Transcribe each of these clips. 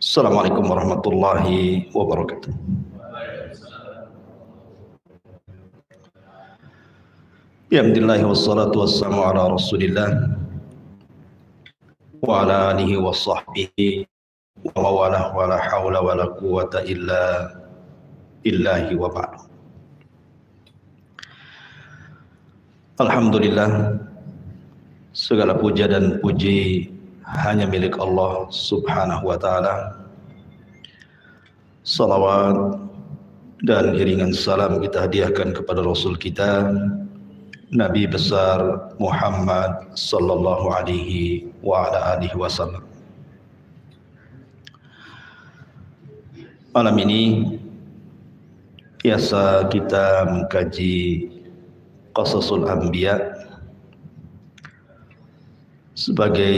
Assalamualaikum warahmatullahi wabarakatuh. Alhamdulillah wassalatu wassalamu ala Rasulillah wa ala alihi wa sahbihi wa mawalah wa la hawla wa la quwwata illa billahi wa ba'du. Alhamdulillah, segala puja dan puji hanya milik Allah subhanahu wa ta'ala. Salawat dan iringan salam kita hadiahkan kepada Rasul kita, Nabi besar Muhammad sallallahu alaihi wa ala alihi wasallam. Malam ini biasa kita mengkaji Qasasul Anbiya sebagai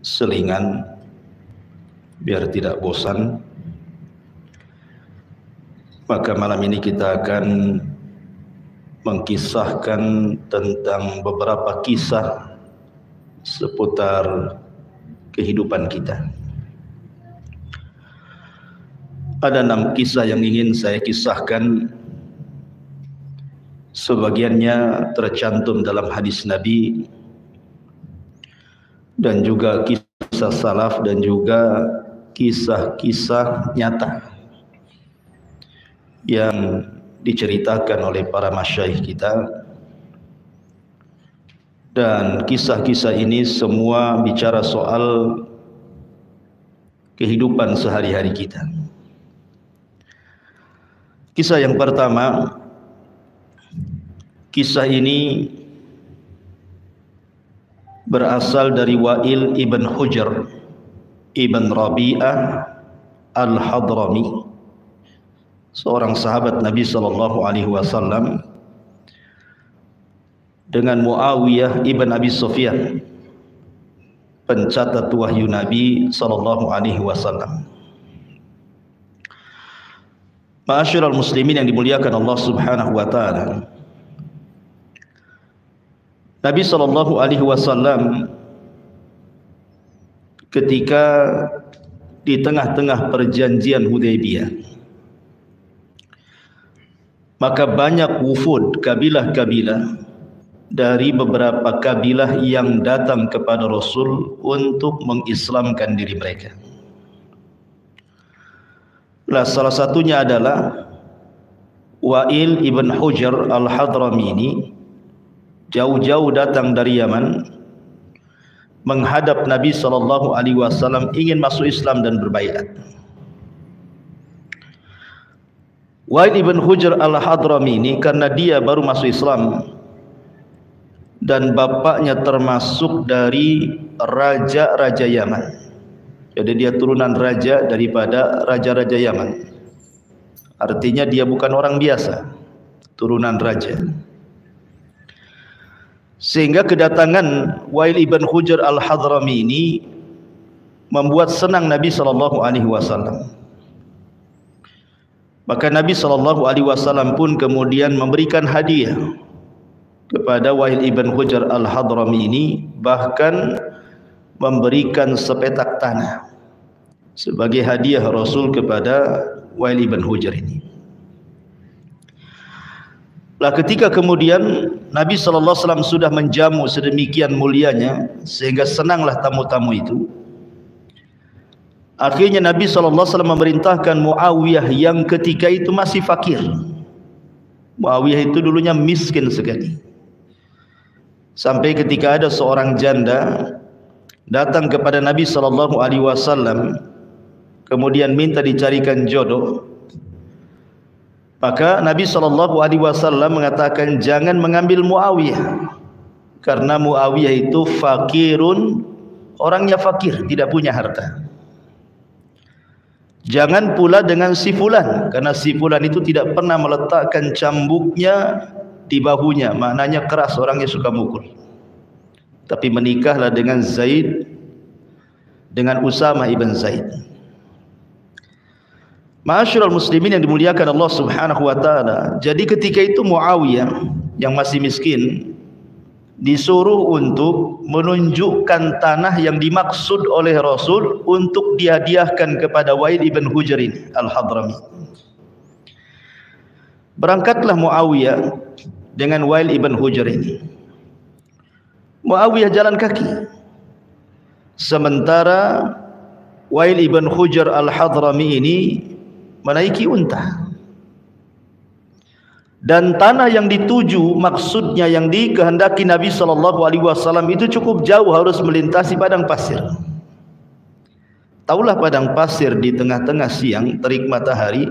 selingan biar tidak bosan. Maka malam ini kita akan mengkisahkan tentang beberapa kisah seputar kehidupan kita. Ada 6 kisah yang ingin saya kisahkan. Sebagiannya tercantum dalam hadis Nabi dan juga kisah salaf dan juga kisah-kisah nyata yang diceritakan oleh para masyayikh kita. Dan kisah-kisah ini semua bicara soal kehidupan sehari-hari kita. Kisah yang pertama, kisah ini berasal dari Wa'il ibn Hujr ibn Rabi'ah al-Hadrami, seorang sahabat Nabi SAW, dengan Muawiyah ibn Abi Sufyan, pencatat wahyu Nabi SAW. Ma'asyiral muslimin yang dimuliakan Allah subhanahu wa ta'ala, Nabi SAW ketika di tengah-tengah perjanjian Hudaybiyah, maka banyak wufud, kabilah-kabilah dari beberapa kabilah yang datang kepada Rasul untuk mengislamkan diri mereka. Nah, salah satunya adalah Wa'il ibn Hujr al-Hadrami ini. Jauh-jauh datang dari Yaman menghadap Nabi SAW, ingin masuk Islam dan berbaiat. Wa'il ibn Hujr al-Hadrami ini karena dia baru masuk Islam dan bapaknya termasuk dari raja-raja Yaman. Jadi dia turunan raja daripada raja-raja Yaman. Artinya dia bukan orang biasa, turunan raja. Sehingga kedatangan Wa'il ibn Hujr al-Hadrami ini membuat senang Nabi SAW. Maka Nabi SAW pun kemudian memberikan hadiah kepada Wa'il ibn Hujr al-Hadrami ini, bahkan memberikan sepetak tanah sebagai hadiah Rasul kepada Wa'il ibn Hujr ini. Lah ketika kemudian Nabi SAW sudah menjamu sedemikian mulianya sehingga senanglah tamu-tamu itu, akhirnya Nabi SAW memerintahkan Muawiyah yang ketika itu masih fakir. Muawiyah itu dulunya miskin sekali, sampai ketika ada seorang janda datang kepada Nabi SAW kemudian minta dicarikan jodoh. Maka Nabi SAW mengatakan, jangan mengambil Muawiyah, karena Muawiyah itu fakirun, orangnya fakir, tidak punya harta. Jangan pula dengan si fulan, karena si fulan itu tidak pernah meletakkan cambuknya di bahunya, maknanya keras, orangnya suka mukul. Tapi menikahlah dengan Zaid, dengan Usamah ibn Zaid. Ma'asyiral muslimin yang dimuliakan Allah subhanahu wa ta'ala. Jadi ketika itu Muawiyah yang masih miskin disuruh untuk menunjukkan tanah yang dimaksud oleh Rasul untuk dihadiahkan kepada Wa'il ibn Hujr al-Hadrami. Berangkatlah Muawiyah dengan Wa'il ibn Hujr ini. Muawiyah jalan kaki, sementara Wa'il ibn Hujr al-Hadrami ini menaiki unta. Dan tanah yang dituju, maksudnya yang dikehendaki Nabi SAW itu cukup jauh, harus melintasi padang pasir. Taulah padang pasir di tengah-tengah siang, terik matahari,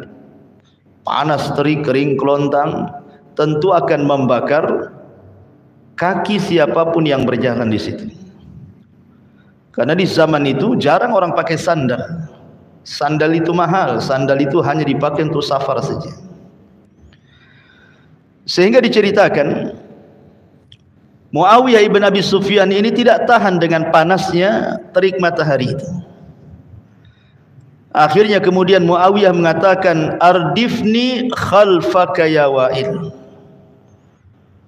panas terik, kering kelontang, tentu akan membakar kaki siapapun yang berjalan di situ. Karena di zaman itu jarang orang pakai sandal. Sandal itu mahal, sandal itu hanya dipakai untuk safar saja. Sehingga diceritakan Muawiyah ibn Abi Sufyan ini tidak tahan dengan panasnya terik matahari itu. Akhirnya kemudian Muawiyah mengatakan, ardifni khalfaka ya Wa'il.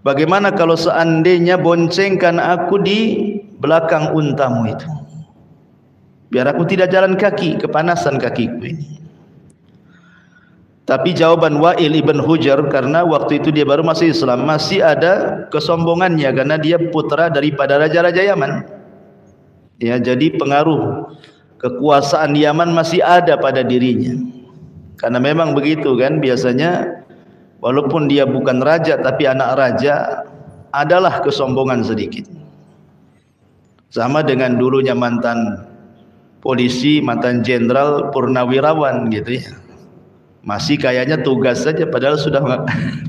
Bagaimana kalau seandainya boncengkan aku di belakang untamu itu, biar aku tidak jalan kaki, kepanasan kakiku ini. Tapi jawaban Wa'il ibn Hujr, karena waktu itu dia baru masuk Islam, masih ada kesombongannya karena dia putra daripada raja-raja Yaman. Ya, jadi pengaruh kekuasaan Yaman masih ada pada dirinya. Karena memang begitu kan, biasanya walaupun dia bukan raja tapi anak raja, adalah kesombongan sedikit. Sama dengan dulunya mantan polisi, mantan jenderal purnawirawan gitu ya. Masih kayaknya tugas saja padahal sudah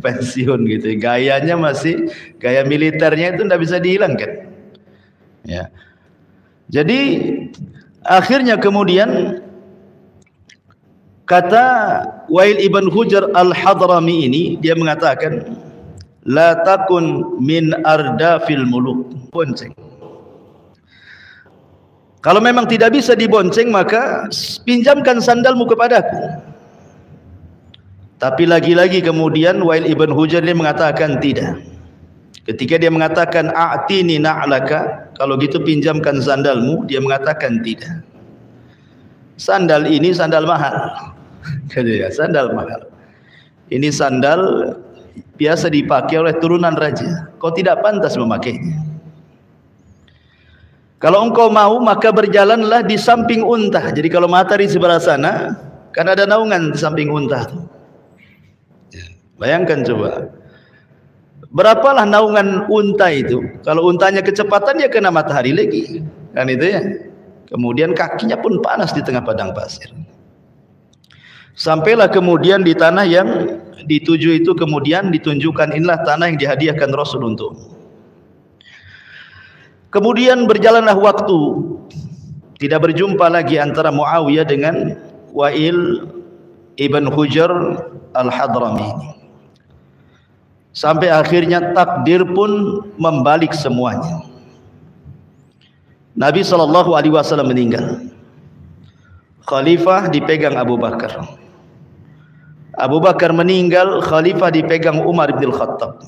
pensiun gitu. Gayanya masih gaya militernya itu tidak bisa dihilangkan. Ya. Jadi akhirnya kemudian kata Wa'il ibn Hujr al-Hadrami ini, dia mengatakan, la takun min ardafil muluk. Bonceng. Kalau memang tidak bisa dibonceng, maka pinjamkan sandalmu kepadaku. Tapi lagi-lagi kemudian Wa'il ibn Hujr ini mengatakan tidak. Ketika dia mengatakan a'tini na'laka, kalau gitu pinjamkan sandalmu, dia mengatakan tidak. Sandal ini sandal mahal. Sandal mahal. Ini sandal biasa dipakai oleh turunan raja. Kau tidak pantas memakainya. Kalau engkau mau, maka berjalanlah di samping unta. Jadi kalau matahari sebelah sana, kan ada naungan di samping unta itu. Bayangkan coba, berapalah naungan unta itu. Kalau untanya kecepatan, ya kena matahari lagi, kan itu ya. Kemudian kakinya pun panas di tengah padang pasir. Sampailah kemudian di tanah yang dituju itu, kemudian ditunjukkan inilah tanah yang dihadiahkan Rasul untuk. Kemudian berjalanlah waktu, tidak berjumpa lagi antara Muawiyah dengan Wa'il ibn Hujr al-Hadrami. Sampai akhirnya takdir pun membalik semuanya. Nabi SAW meninggal. Khalifah dipegang Abu Bakar. Abu Bakar meninggal, khalifah dipegang Umar bin Khattab.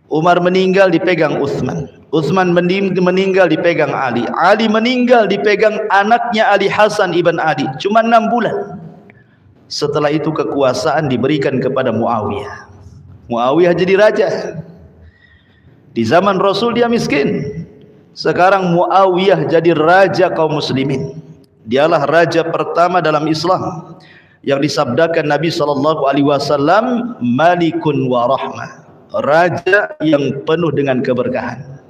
Umar meninggal, dipegang Utsman. Utsman meninggal, dipegang Ali. Ali meninggal, dipegang anaknya Ali Hasan ibn Ali. Cuma 6 bulan. Setelah itu kekuasaan diberikan kepada Muawiyah. Muawiyah jadi raja. Di zaman Rasul dia miskin. Sekarang Muawiyah jadi raja kaum muslimin. Dialah raja pertama dalam Islam yang disabdakan Nabi SAW, Malikun wa rahmah, raja yang penuh dengan keberkahan.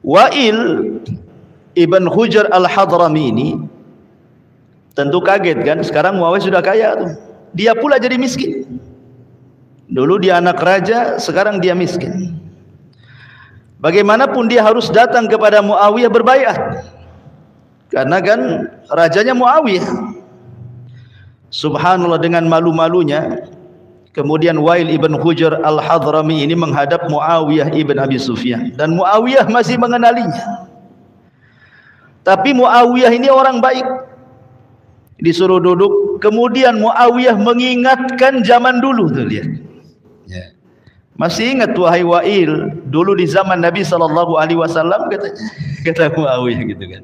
Wa'il ibn Hujr al-Hadrami ini tentu kaget kan, sekarang Muawiyah sudah kaya tuh. Dia pula jadi miskin. Dulu dia anak raja, sekarang dia miskin. Bagaimanapun dia harus datang kepada Muawiyah berbaiat. Karena kan rajanya Muawiyah. Subhanallah, dengan malu-malunya kemudian Wa'il ibn Hujr al-Hadrami ini menghadap Muawiyah ibn Abi Sufyan, dan Muawiyah masih mengenalinya. Tapi Muawiyah ini orang baik. Disuruh duduk, kemudian Muawiyah mengingatkan zaman dulu tuh, lihat. Ya. Masih ingat wahai Wa'il, dulu di zaman Nabi SAW katanya, kata Muawiyah gitu kan.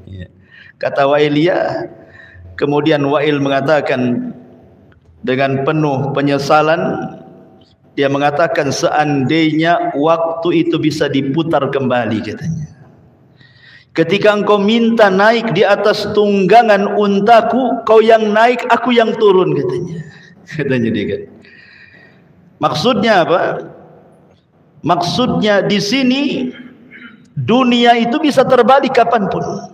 Ya. Kata Wa'il ya. Kemudian Wa'il mengatakan dengan penuh penyesalan, dia mengatakan seandainya waktu itu bisa diputar kembali katanya. Ketika engkau minta naik di atas tunggangan untaku, kau yang naik, aku yang turun katanya. Katanya dia kan. Maksudnya apa? Maksudnya di sini dunia itu bisa terbalik kapanpun.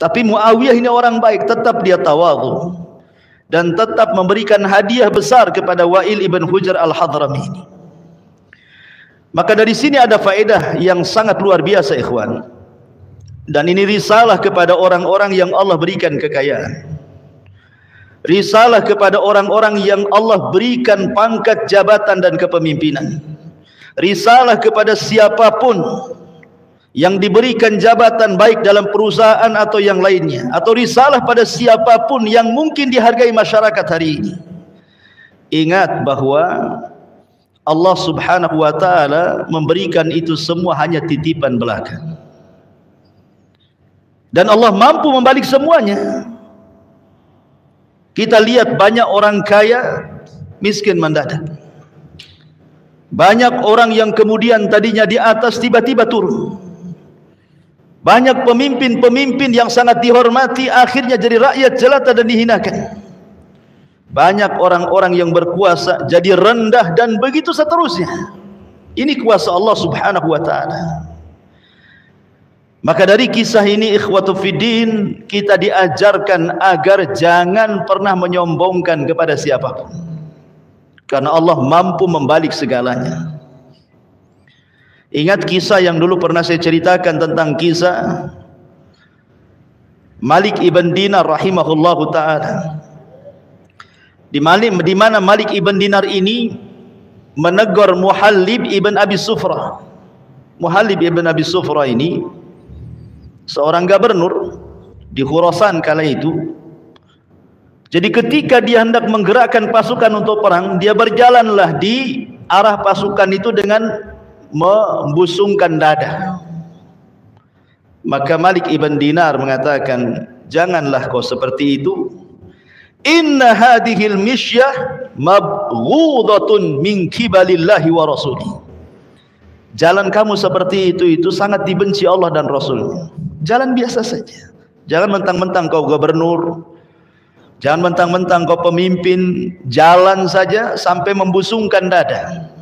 Tapi Muawiyah ini orang baik, tetap dia tawadhu dan tetap memberikan hadiah besar kepada Wa'il ibn Hujr al-Hadrami ini. Maka dari sini ada faedah yang sangat luar biasa ikhwan. Dan ini risalah kepada orang-orang yang Allah berikan kekayaan. Risalah kepada orang-orang yang Allah berikan pangkat jabatan dan kepemimpinan. Risalah kepada siapapun yang diberikan jabatan baik dalam perusahaan atau yang lainnya, atau risalah pada siapapun yang mungkin dihargai masyarakat hari ini. Ingat bahwa Allah Subhanahu wa taala memberikan itu semua hanya titipan belaka. Dan Allah mampu membalik semuanya. Kita lihat banyak orang kaya miskin mendadak. Banyak orang yang kemudian tadinya di atas tiba-tiba turun. Banyak pemimpin-pemimpin yang sangat dihormati akhirnya jadi rakyat jelata dan dihinakan. Banyak orang-orang yang berkuasa jadi rendah dan begitu seterusnya. Ini kuasa Allah Subhanahu wa taala. Maka dari kisah ini ikhwatu fiddin, kita diajarkan agar jangan pernah menyombongkan kepada siapapun. Karena Allah mampu membalik segalanya. Ingat kisah yang dulu pernah saya ceritakan tentang kisah Malik ibn Dinar rahimahullahu ta'ala. Di mana Malik ibn Dinar ini menegur Muhallib ibn Abi Sufrah. Muhallib ibn Abi Sufrah ini seorang gubernur di Khurasan kala itu. Jadi ketika dia hendak menggerakkan pasukan untuk perang, dia berjalanlah di arah pasukan itu dengan membusungkan dada. Maka Malik ibn Dinar mengatakan, janganlah kau seperti itu. Inna hadhil misyah mabghudatun min kibalillahi wa rasulih. Jalan kamu seperti itu sangat dibenci Allah dan Rasulnya. Jalan biasa saja. Jangan mentang-mentang kau gubernur, jangan mentang-mentang kau pemimpin, jalan saja sampai membusungkan dada.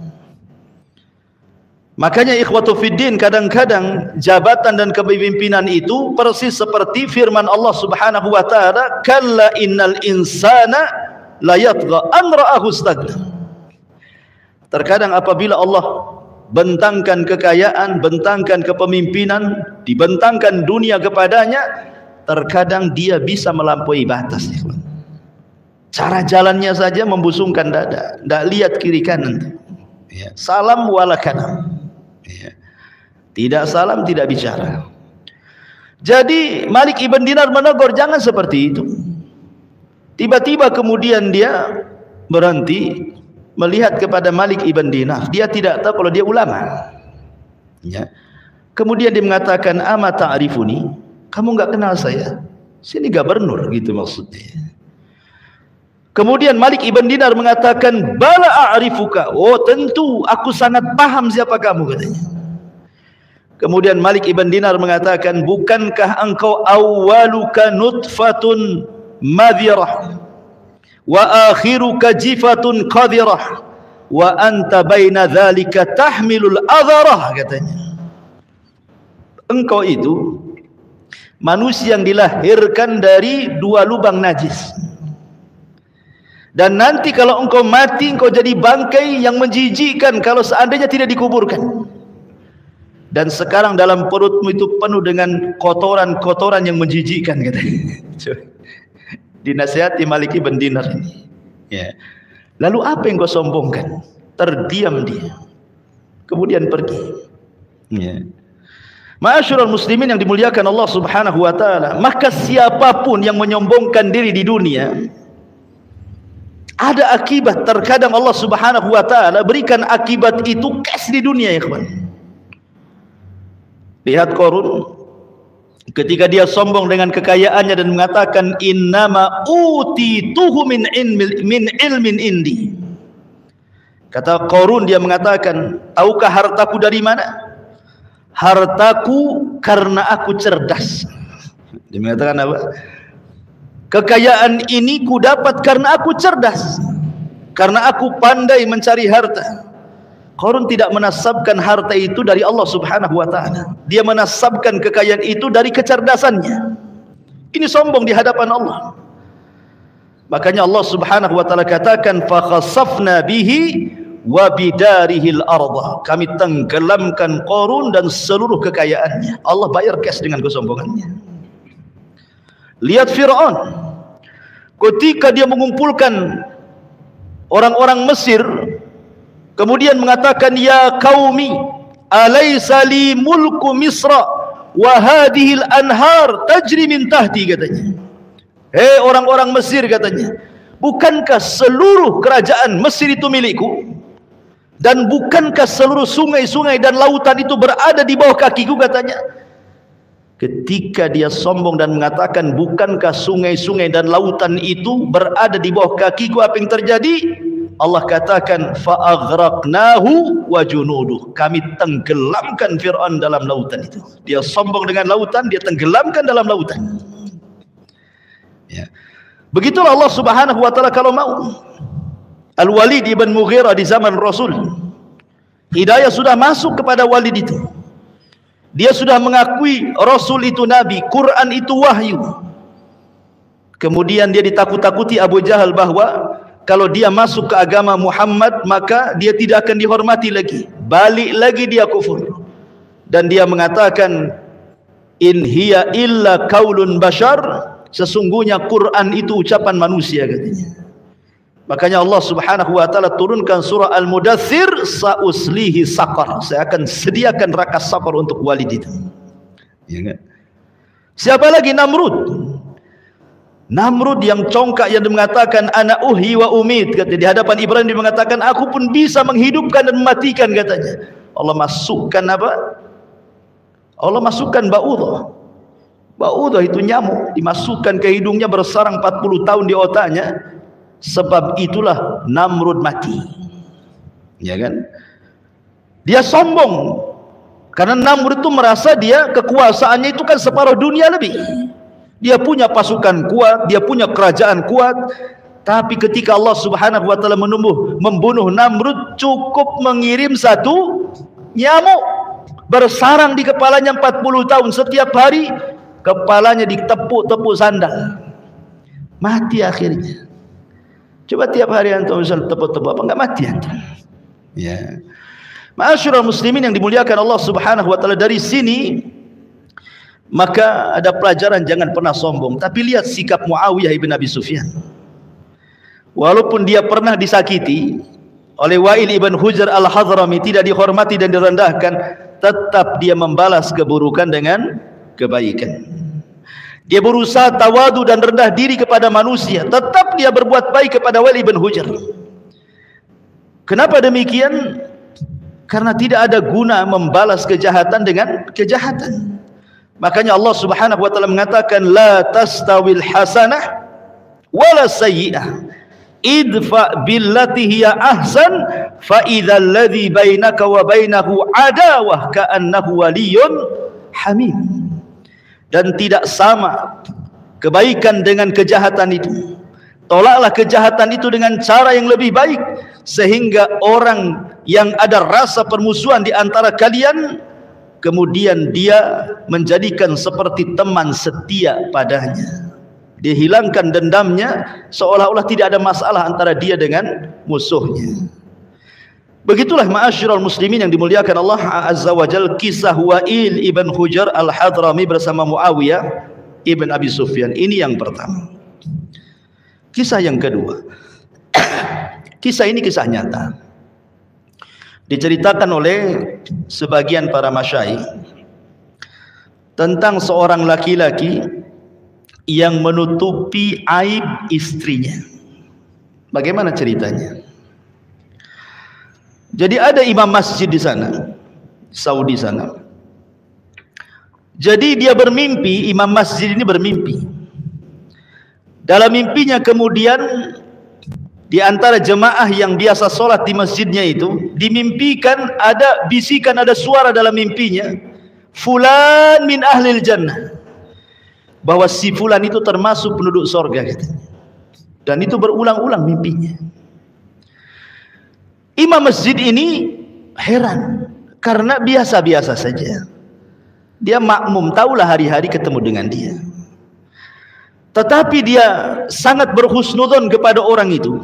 Makanya ikhwatu fiddin, kadang-kadang jabatan dan kepemimpinan itu persis seperti firman Allah Subhanahu wa taala, kalla innal insana la yatgha an ra'ahu istaghna. Terkadang apabila Allah bentangkan kekayaan, bentangkan kepemimpinan, dibentangkan dunia kepadanya, terkadang dia bisa melampaui batas. Cara jalannya saja membusungkan dada, tidak lihat kiri kanan. Salam wala kalam. Tidak salam, tidak bicara. Jadi Malik ibn Dinar menegur, jangan seperti itu. Tiba-tiba kemudian dia berhenti melihat kepada Malik ibn Dinar. Dia tidak tahu kalau dia ulama. Ya. Kemudian dia mengatakan, ama ta'rifuni? Kamu enggak kenal saya? Sini gubernur, gitu maksudnya. Kemudian Malik ibn Dinar mengatakan, bala a'rifuka. Oh tentu, aku sangat paham siapa kamu, katanya. Kemudian Malik ibn Dinar mengatakan, bukankah engkau awwaluka nutfatun madhirah wa akhiruka jifatun qadirah wa anta baina dzalika tahmilul adharah, katanya. Engkau itu manusia yang dilahirkan dari dua lubang najis, dan nanti kalau engkau mati, engkau jadi bangkai yang menjijikkan kalau seandainya tidak dikuburkan. Dan sekarang dalam perutmu itu penuh dengan kotoran-kotoran yang menjijikkan, katanya. Dinasihati Malik ibn Dinar ini. Ya. Lalu apa yang kau sombongkan? Terdiam dia. Kemudian pergi. Ya. Ma'asyiral muslimin yang dimuliakan Allah Subhanahu wa taala, maka siapapun yang menyombongkan diri di dunia Ada akibat. Terkadang Allah Subhanahu wa taala berikan akibat itu cash di dunia, ya kawan. Lihat Qarun ketika dia sombong dengan kekayaannya dan mengatakan innama utituhu min ilmin indi. Kata Qarun, dia mengatakan, tahukah hartaku dari mana? Hartaku karena aku cerdas. Dia mengatakan apa? Kekayaan ini ku dapat karena aku cerdas, karena aku pandai mencari harta. Qarun tidak menasabkan harta itu dari Allah Subhanahu wa taala. Dia menasabkan kekayaan itu dari kecerdasannya. Ini sombong di hadapan Allah. Makanya Allah Subhanahu wa taala katakan fa khasafna bihi wa bidarihil arda. Kami tenggelamkan Qarun dan seluruh kekayaannya. Allah bayar cash dengan kesombongannya. Lihat Fir'aun ketika dia mengumpulkan orang-orang Mesir, kemudian mengatakan, ya qaumi alaysa li mulku misra wa hadhil anhar tajri min tahti, katanya. Hei orang-orang Mesir, katanya, bukankah seluruh kerajaan Mesir itu milikku? Dan bukankah seluruh sungai-sungai dan lautan itu berada di bawah kakiku, katanya. Ketika dia sombong dan mengatakan bukankah sungai-sungai dan lautan itu berada di bawah kakiku, apa yang terjadi? Allah katakan fa'aghraqnahu wa junuduh. Kami tenggelamkan Fir'aun dalam lautan itu. Dia sombong dengan lautan, dia tenggelamkan dalam lautan. Ya. Begitulah Allah Subhanahu wa taala kalau mau. Al-Walid ibn Mughirah di zaman Rasul, hidayah sudah masuk kepada Walid itu. Dia sudah mengakui Rasul itu Nabi, Quran itu wahyu. Kemudian dia ditakut-takuti Abu Jahal bahwa kalau dia masuk ke agama Muhammad maka dia tidak akan dihormati lagi. Balik lagi dia kufur. Dan dia mengatakan in hiya illa qaulun bashar, sesungguhnya Quran itu ucapan manusia, katanya. Makanya Allah Subhanahu wa taala turunkan surah Al-Mudaththir, sa'uslihi saqar. Saya akan sediakan neraka saqar untuk Walid itu. Ya kan? Siapa lagi? Namrud. Namrud yang congkak, yang mengatakan ana uhyi wa umit, kata di hadapan Ibrahim. Dia mengatakan aku pun bisa menghidupkan dan mematikan, katanya. Allah masukkan apa? Allah masukkan ba'udah. Ba'udah itu nyamuk, dimasukkan ke hidungnya, bersarang 40 tahun di otaknya. Sebab itulah Namrud mati. Ya kan? Dia sombong karena Namrud itu merasa dia kekuasaannya itu kan separuh dunia lebih. Dia punya pasukan kuat, dia punya kerajaan kuat. Tapi ketika Allah Subhanahu wa taala membunuh Namrud, cukup mengirim satu nyamuk bersarang di kepalanya 40 tahun. Setiap hari kepalanya ditepuk-tepuk sandal. Mati akhirnya. Coba tiap hari antum misal tepuk-tepuk, apa enggak mati antum? Ya. Ma'asyiral muslimin yang dimuliakan Allah Subhanahu wa taala, dari sini maka ada pelajaran, jangan pernah sombong. Tapi lihat sikap Muawiyah ibn Abi Sufyan. Walaupun dia pernah disakiti oleh Wa'il ibn Hujr al-Hadrami, tidak dihormati dan direndahkan, tetap dia membalas keburukan dengan kebaikan. Dia berusaha tawadu dan rendah diri kepada manusia, tetap dia berbuat baik kepada Wa'il ibn Hujr. Kenapa demikian? Karena tidak ada guna membalas kejahatan dengan kejahatan. Makanya Allah Subhanahu wa taala mengatakan la tastawil hasanah wala sayyi'ah idfa billati hiya ahsan fa idzal ladzi bainaka wa bainahu adawah ka'annahu waliyyun hamim. Dan tidak sama kebaikan dengan kejahatan itu. Tolaklah kejahatan itu dengan cara yang lebih baik, sehingga orang yang ada rasa permusuhan di antara kalian, kemudian dia menjadikan seperti teman setia padanya. Dia hilangkan dendamnya, seolah-olah tidak ada masalah antara dia dengan musuhnya. Begitulah ma'asyiral muslimin yang dimuliakan Allah Azza wa Jalla, kisah Wa'il ibn Hujr al-Hadrami bersama Muawiyah ibn Abi Sufyan. Ini yang pertama. Kisah yang kedua. Kisah ini kisah nyata. Diceritakan oleh sebagian para masyayikh tentang seorang laki-laki yang menutupi aib istrinya. Bagaimana ceritanya? Jadi ada imam masjid di sana, Saudi sana. Jadi dia bermimpi, imam masjid ini bermimpi. Dalam mimpinya kemudian di antara jemaah yang biasa sholat di masjidnya itu dimimpikan ada bisikan, ada suara dalam mimpinya, fulan min ahlil jannah, bahwa si fulan itu termasuk penduduk surga katanya. Dan itu berulang-ulang mimpinya. Imam masjid ini heran karena biasa-biasa saja. Dia makmum, tahulah hari-hari ketemu dengan dia. Tetapi dia sangat berhusnudzon kepada orang itu,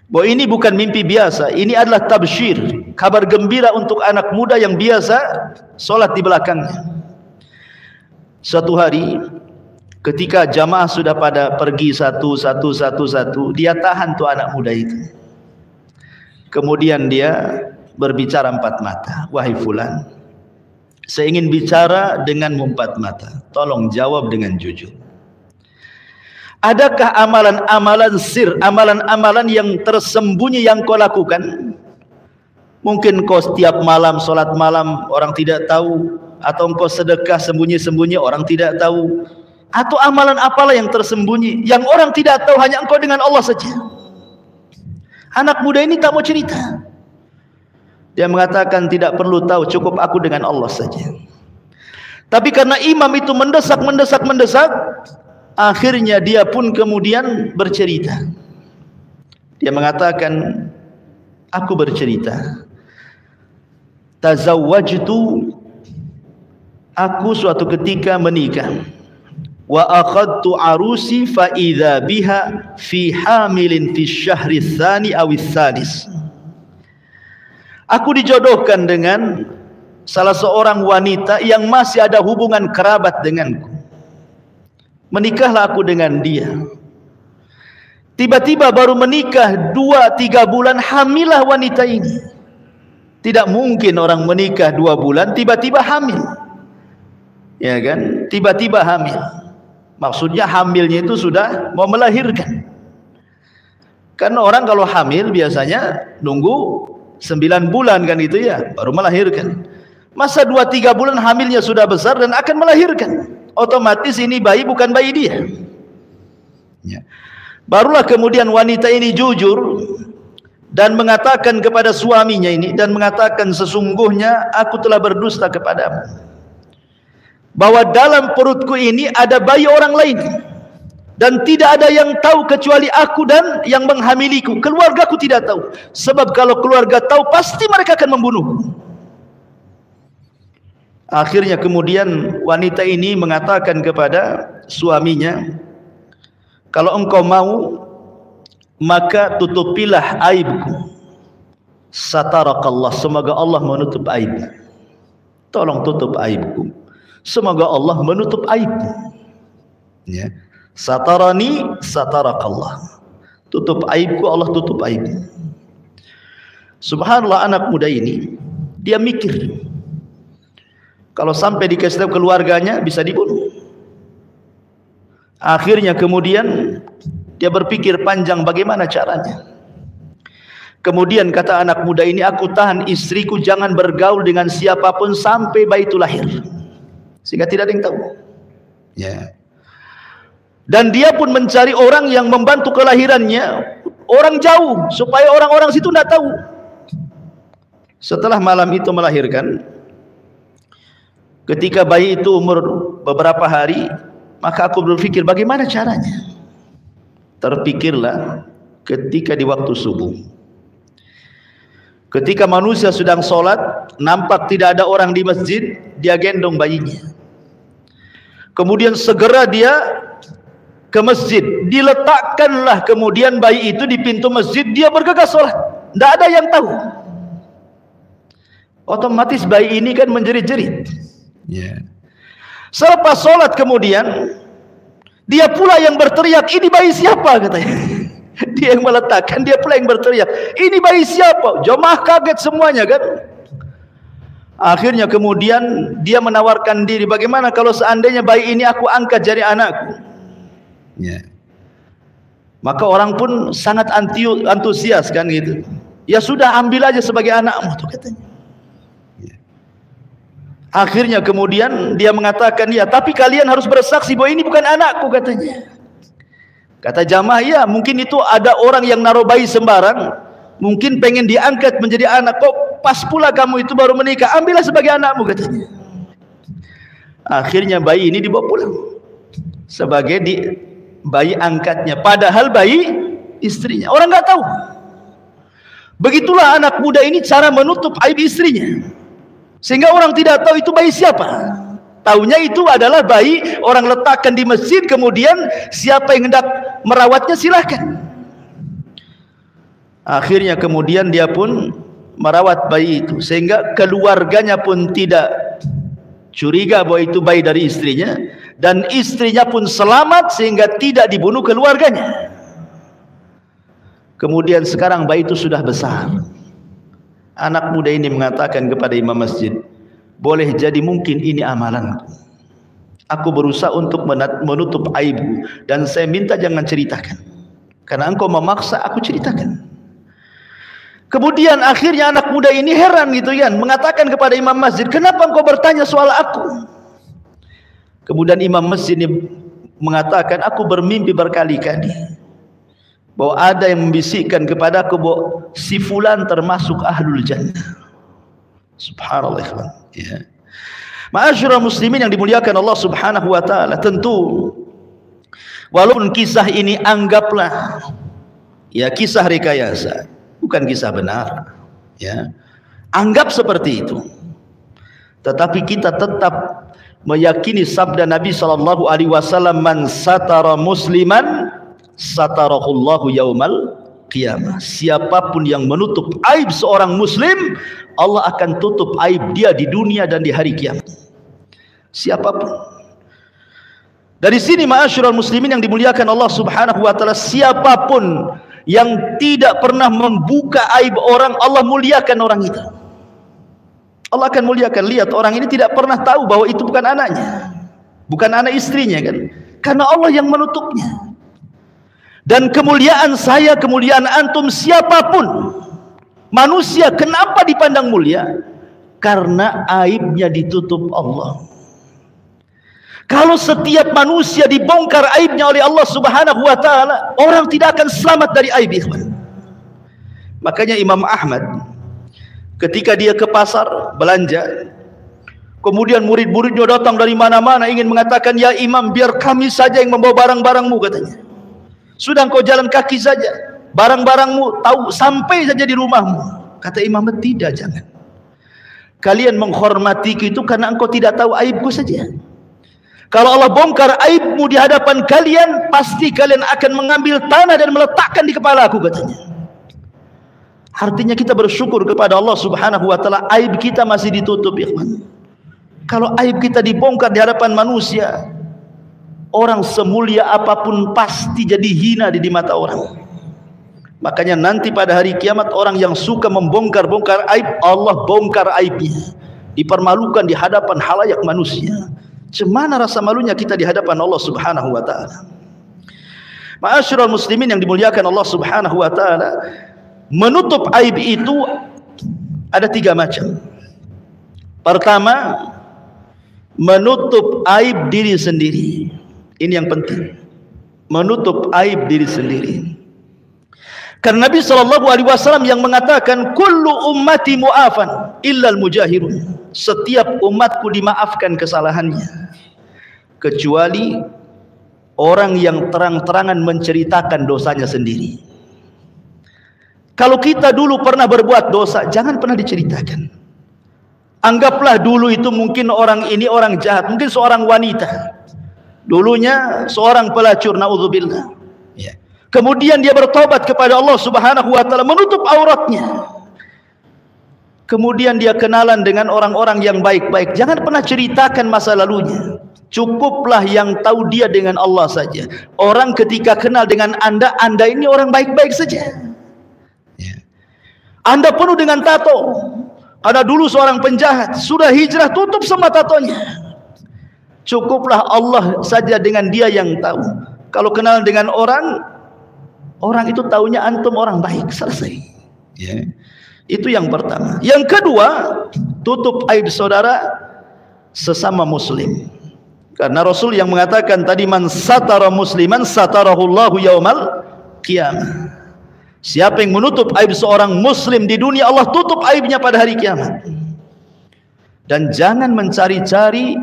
bahwa ini bukan mimpi biasa, ini adalah tabsyir, kabar gembira untuk anak muda yang biasa sholat di belakangnya. Suatu hari ketika jamaah sudah pada pergi satu, dia tahan tuh anak muda itu. Kemudian dia berbicara empat mata, wahai fulan, saya ingin bicara denganmu empat mata, tolong jawab dengan jujur. Adakah amalan-amalan sir, amalan-amalan yang tersembunyi yang kau lakukan? Mungkin kau setiap malam sholat malam orang tidak tahu, atau engkau sedekah sembunyi-sembunyi orang tidak tahu, atau amalan apalah yang tersembunyi yang orang tidak tahu, hanya engkau dengan Allah saja. Anak muda ini tak mau cerita. Dia mengatakan tidak perlu tahu, cukup aku dengan Allah saja. Tapi karena imam itu mendesak, akhirnya dia pun kemudian bercerita. Dia mengatakan, aku bercerita, tazawwajtu, aku suatu ketika menikah, wa akhadtu arusi fa idza biha fi hamilin fi syahri tsani aw tsalis. Aku dijodohkan dengan salah seorang wanita yang masih ada hubungan kerabat denganku. Menikahlah aku dengan dia. Tiba-tiba baru menikah 2-3 bulan hamillah wanita ini. Tidak mungkin orang menikah 2 bulan tiba-tiba hamil. Ya kan? Tiba-tiba hamil. Maksudnya hamilnya itu sudah mau melahirkan. Karena orang kalau hamil biasanya nunggu 9 bulan kan itu ya, baru melahirkan. Masa 2-3 bulan hamilnya sudah besar dan akan melahirkan, otomatis ini bayi bukan bayi dia ya. Barulah kemudian wanita ini jujur dan mengatakan kepada suaminya ini, dan mengatakan, sesungguhnya aku telah berdusta kepadamu, bahwa dalam perutku ini ada bayi orang lain, dan tidak ada yang tahu kecuali aku dan yang menghamiliku. Keluargaku tidak tahu, sebab kalau keluarga tahu pasti mereka akan membunuhku. Akhirnya kemudian wanita ini mengatakan kepada suaminya, kalau engkau mau, maka tutupilah aibku. Satarakallah, semoga Allah menutup aibmu. Tolong tutup aibku, semoga Allah menutup aibmu ya. Satarani satarakallah, tutup aibku, Allah tutup aibmu. Subhanallah, anak muda ini dia mikir, kalau sampai dikasih tahu keluarganya bisa dibunuh. Akhirnya kemudian dia berpikir panjang bagaimana caranya. Kemudian kata anak muda ini, aku tahan istriku jangan bergaul dengan siapapun sampai bayi itu lahir, sehingga tidak ada yang tahu ya. Dan dia pun mencari orang yang membantu kelahirannya, orang jauh, supaya orang-orang situ tidak tahu. Setelah malam itu melahirkan, ketika bayi itu umur beberapa hari, maka aku berpikir bagaimana caranya. Terpikirlah ketika di waktu subuh, ketika manusia sedang sholat, nampak tidak ada orang di masjid, dia gendong bayinya. Kemudian segera dia ke masjid, diletakkanlah kemudian bayi itu di pintu masjid, dia bergegas sholat, tidak ada yang tahu. Otomatis bayi ini kan menjerit-jerit ya. Selepas sholat kemudian dia pula yang berteriak, ini bayi siapa katanya. Dia yang meletakkan, dia pula yang berteriak, ini bayi siapa. Jemaah kaget semuanya kan. Akhirnya kemudian dia menawarkan diri, bagaimana kalau seandainya bayi ini aku angkat jadi anakku ya. Maka orang pun sangat antusias kan gitu. Ya sudah, ambil aja sebagai anakmu tuh katanya. Akhirnya kemudian dia mengatakan, ya tapi kalian harus bersaksi bahwa ini bukan anakku katanya. Kata jamaah, ya mungkin itu ada orang yang naruh bayi sembarang, mungkin pengen diangkat menjadi anak, kok pas pula kamu itu baru menikah, ambillah sebagai anakmu katanya. Akhirnya bayi ini dibawa pulang sebagai bayi angkatnya, padahal bayi istrinya. Orang nggak tahu. Begitulah anak muda ini cara menutup aib istrinya, sehingga orang tidak tahu itu bayi siapa. Taunya itu adalah bayi orang letakkan di masjid, kemudian siapa yang hendak merawatnya silahkan. Akhirnya kemudian dia pun merawat bayi itu, sehingga keluarganya pun tidak curiga bahwa itu bayi dari istrinya, dan istrinya pun selamat sehingga tidak dibunuh keluarganya. Kemudian sekarang bayi itu sudah besar. Anak muda ini mengatakan kepada imam masjid, boleh jadi mungkin ini amalanku. Aku berusaha untuk menutup aibku, dan saya minta jangan ceritakan, karena engkau memaksa aku ceritakan. Kemudian akhirnya anak muda ini heran gitu kan, mengatakan kepada imam masjid, kenapa engkau bertanya soal aku? Kemudian imam masjid ini mengatakan, aku bermimpi berkali-kali bahwa ada yang membisikkan kepadaku bahwa si fulan termasuk ahlul jannah. Subhanallah ya. Ma'asyiral muslimin yang dimuliakan Allah Subhanahu wa taala, tentu walaupun kisah ini anggaplah ya kisah rekayasa, bukan kisah benar ya, anggap seperti itu, tetapi kita tetap meyakini sabda Nabi sallallahu alaihi wasallam, man satara musliman satarahullahu yaumal qiyamah. Siapapun yang menutup aib seorang muslim, Allah akan tutup aib dia di dunia dan di hari kiamat. Siapapun. Dari sini ma'asyiral muslimin yang dimuliakan Allah Subhanahu wa taala, siapapun yang tidak pernah membuka aib orang, Allah muliakan orang itu. Allah akan muliakan. Lihat, orang ini tidak pernah tahu bahwa itu bukan anaknya, bukan anak istrinya kan, karena Allah yang menutupnya. Dan kemuliaan saya, kemuliaan antum, siapapun manusia, kenapa dipandang mulia? Karena aibnya ditutup Allah. Kalau setiap manusia dibongkar aibnya oleh Allah Subhanahu wa taala, orang tidak akan selamat dari aib, ikhwan. Makanya Imam Ahmad ketika dia ke pasar belanja, kemudian murid-muridnya datang dari mana-mana ingin mengatakan, ya Imam, biar kami saja yang membawa barang-barangmu katanya. Sudah engkau jalan kaki saja, barang-barangmu tahu sampai saja di rumahmu. Kata Imam, tidak, jangan. Kalian menghormatiku itu karena engkau tidak tahu aibku saja. Kalau Allah bongkar aibmu di hadapan kalian, pasti kalian akan mengambil tanah dan meletakkan di kepala aku, katanya. Artinya kita bersyukur kepada Allah Subhanahu wa taala, aib kita masih ditutup, ikhwan. Kalau aib kita dibongkar di hadapan manusia, orang semulia apapun pasti jadi hina di mata orang. Makanya nanti pada hari kiamat, orang yang suka membongkar-bongkar aib, Allah bongkar aibnya, dipermalukan di hadapan halayak manusia. Cemana rasa malunya kita di hadapan Allah Subhanahu wa taala. Ma'asyiral muslimin yang dimuliakan Allah Subhanahu wa taala, menutup aib itu ada 3 macam. Pertama, menutup aib diri sendiri. Ini yang penting, menutup aib diri sendiri. Karena Nabi SAW yang mengatakan, kullu ummati mu'afan illal mujahirun. Setiap umatku dimaafkan kesalahannya, kecuali orang yang terang-terangan menceritakan dosanya sendiri. Kalau kita dulu pernah berbuat dosa, jangan pernah diceritakan. Anggaplah dulu itu mungkin orang ini orang jahat, mungkin seorang wanita, dulunya seorang pelacur, naudzubillah ya. Kemudian dia bertobat kepada Allah Subhanahu wa taala, menutup auratnya. Kemudian dia kenalan dengan orang-orang yang baik-baik. Jangan pernah ceritakan masa lalunya. Cukuplah yang tahu dia dengan Allah saja. Orang ketika kenal dengan Anda, Anda ini orang baik-baik saja. Anda penuh dengan tato. Ada dulu seorang penjahat, sudah hijrah, tutup semua tatonya. Cukuplah Allah saja dengan dia yang tahu. Kalau kenal dengan orang, Orang itu taunya antum orang baik, selesai. Ya. Itu yang pertama. Yang kedua, tutup aib saudara sesama muslim. Karena Rasul yang mengatakan tadi, man satara musliman satarahullahu yaumal qiyamah. Siapa yang menutup aib seorang muslim di dunia, Allah tutup aibnya pada hari kiamat. Dan jangan mencari-cari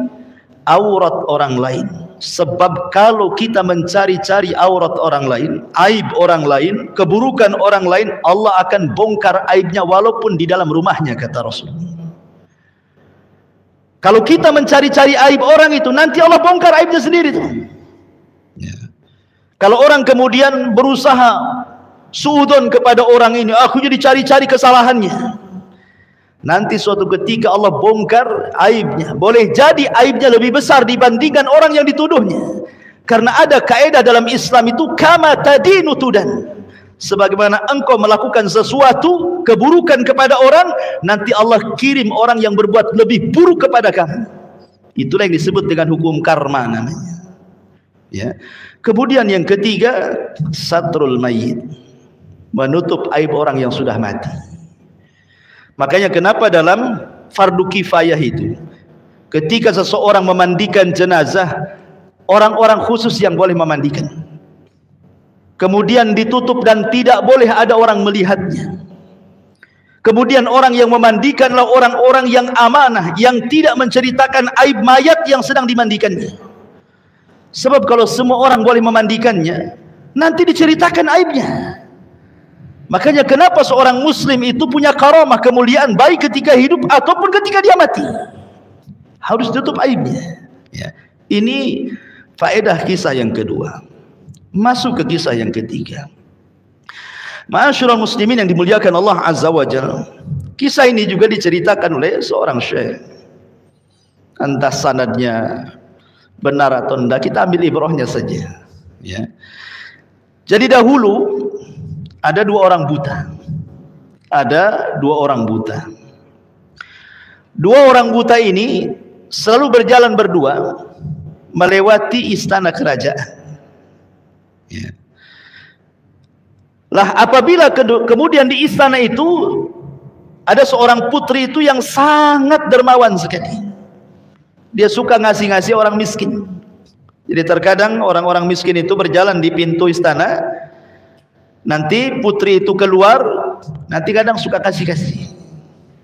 aurat orang lain. Sebab kalau kita mencari-cari aurat orang lain, aib orang lain, keburukan orang lain, Allah akan bongkar aibnya walaupun di dalam rumahnya, kata Rasul. Kalau kita mencari-cari aib orang itu, nanti Allah bongkar aibnya sendiri tuh. Ya. Kalau orang kemudian berusaha suudon kepada orang ini, aku jadi cari-cari kesalahannya, nanti suatu ketika Allah bongkar aibnya. Boleh jadi aibnya lebih besar dibandingkan orang yang dituduhnya. Karena ada kaidah dalam Islam itu, kama tadinu tudan. Sebagaimana engkau melakukan sesuatu keburukan kepada orang, nanti Allah kirim orang yang berbuat lebih buruk kepada kamu. Itulah yang disebut dengan hukum karma namanya. Ya. Kemudian yang ketiga, satrul mayyit, menutup aib orang yang sudah mati. Makanya kenapa dalam fardu kifayah itu, ketika seseorang memandikan jenazah, orang-orang khusus yang boleh memandikan, kemudian ditutup dan tidak boleh ada orang melihatnya. Kemudian orang yang memandikanlah orang-orang yang amanah, yang tidak menceritakan aib mayat yang sedang dimandikannya. Sebab kalau semua orang boleh memandikannya, nanti diceritakan aibnya. Makanya kenapa seorang muslim itu punya karamah, kemuliaan, baik ketika hidup ataupun ketika dia mati, harus tutup aibnya. Ya. Ini faedah kisah yang kedua. Masuk ke kisah yang ketiga. Ma'asyiral muslimin yang dimuliakan Allah Azza wa Jalla. Kisah ini juga diceritakan oleh seorang syekh. Entah sanadnya benar atau tidak, kita ambil ibrahnya saja. Ya. Jadi dahulu ada dua orang buta. Ada dua orang buta. Dua orang buta ini selalu berjalan berdua melewati istana kerajaan. Ya. Lah apabila kemudian di istana itu ada seorang putri itu yang sangat dermawan sekali. Dia suka ngasih-ngasih orang miskin. Jadi terkadang orang-orang miskin itu berjalan di pintu istana, nanti putri itu keluar, nanti kadang suka kasih-kasih.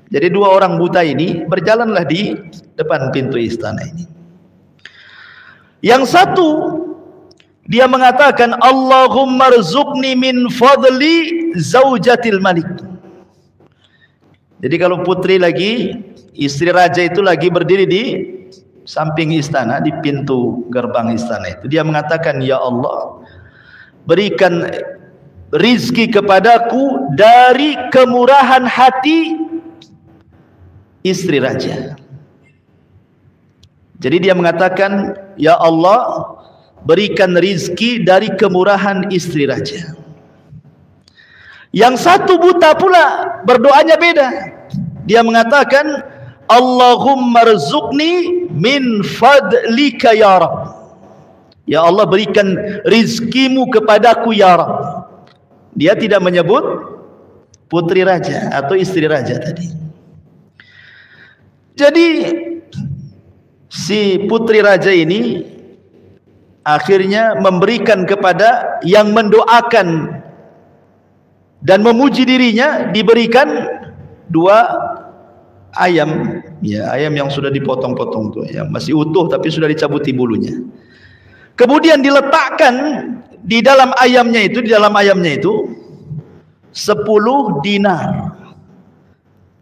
Jadi dua orang buta ini berjalanlah di depan pintu istana ini. Yang satu, dia mengatakan, Allahumma rzuqni min fadli zaujatil malik. Jadi kalau putri lagi, istri raja itu lagi berdiri di samping istana, di pintu gerbang istana itu, dia mengatakan, ya Allah, berikan rizki kepadaku dari kemurahan hati istri raja. Jadi dia mengatakan, ya Allah, berikan rizki dari kemurahan istri raja. Yang satu buta pula berdoanya beda. Dia mengatakan, Allahumma rzuqni min fadlika ya Rabb. Ya Allah, berikan rizkimu kepadaku ya Rabb. Dia tidak menyebut putri raja atau istri raja tadi. Jadi si putri raja ini akhirnya memberikan kepada yang mendoakan dan memuji dirinya, diberikan dua ayam, ya, ayam yang sudah dipotong-potong tuh, yang masih utuh tapi sudah dicabuti bulunya. Kemudian diletakkan di dalam ayamnya itu, 10 dinar.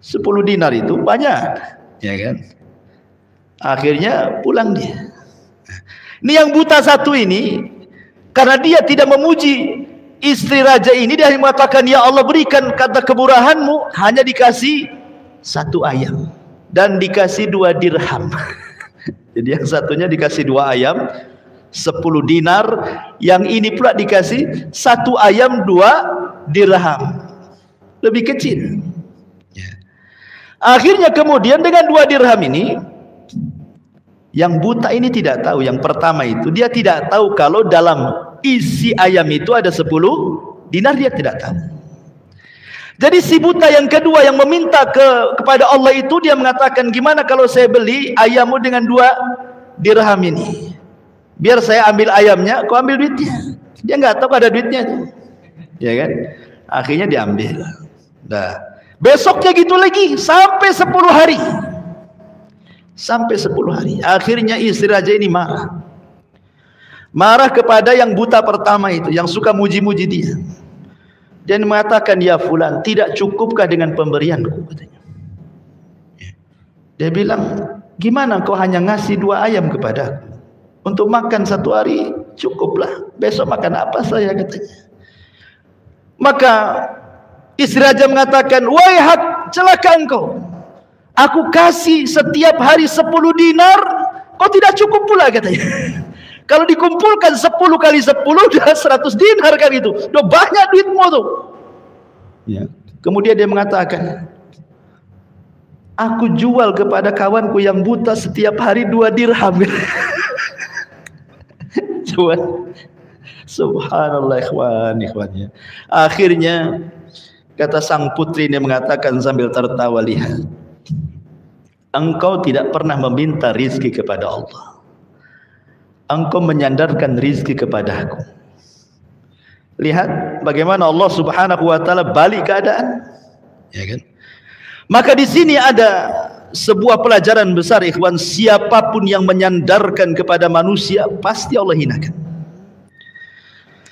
10 dinar itu banyak, ya kan? Akhirnya pulang dia. Ini yang buta satu ini, karena dia tidak memuji istri raja ini, dia mengatakan, ya Allah, berikan kata kemurahanmu, hanya dikasih 1 ayam dan dikasih 2 dirham. Jadi yang satunya dikasih 2 ayam 10 dinar, yang ini pula dikasih 1 ayam 2 dirham, lebih kecil. Akhirnya kemudian dengan 2 dirham ini, yang buta ini tidak tahu. Yang pertama itu dia tidak tahu kalau dalam isi ayam itu ada 10 dinar dia tidak tahu. Jadi si buta yang kedua yang meminta kepada Allah itu, dia mengatakan, gimana kalau saya beli ayammu dengan 2 dirham ini, biar saya ambil ayamnya, kau ambil duitnya. Dia nggak tahu ada duitnya, ya kan? Akhirnya diambil. Nah, besoknya gitu lagi sampai 10 hari. Sampai 10 hari. Akhirnya istri raja ini marah. Marah kepada yang buta pertama itu, yang suka muji-muji dia. Dan mengatakan, ya fulan, tidak cukupkah dengan pemberianku, katanya. Dia bilang, gimana kau hanya ngasih 2 ayam kepadaku? Untuk makan 1 hari cukuplah. Besok makan apa saya, katanya. Maka istri raja mengatakan, wahai celaka engkau. Aku kasih setiap hari 10 dinar, kau tidak cukup pula, katanya. Kalau dikumpulkan 10 kali 10 udah 100 dinar kan itu. Udah banyak duitmu tuh. Ya. Kemudian dia mengatakan, aku jual kepada kawanku yang buta setiap hari 2 dirham. Jual. Subhanallah ikhwan. Akhirnya kata sang putri ini mengatakan sambil tertawa, lihat, engkau tidak pernah meminta rizki kepada Allah, engkau menyandarkan rizki kepada aku. Lihat bagaimana Allah subhanahu wa ta'ala balik keadaan, ya kan? Maka di sini ada sebuah pelajaran besar ikhwan. Siapapun yang menyandarkan kepada manusia, pasti Allah hinakan.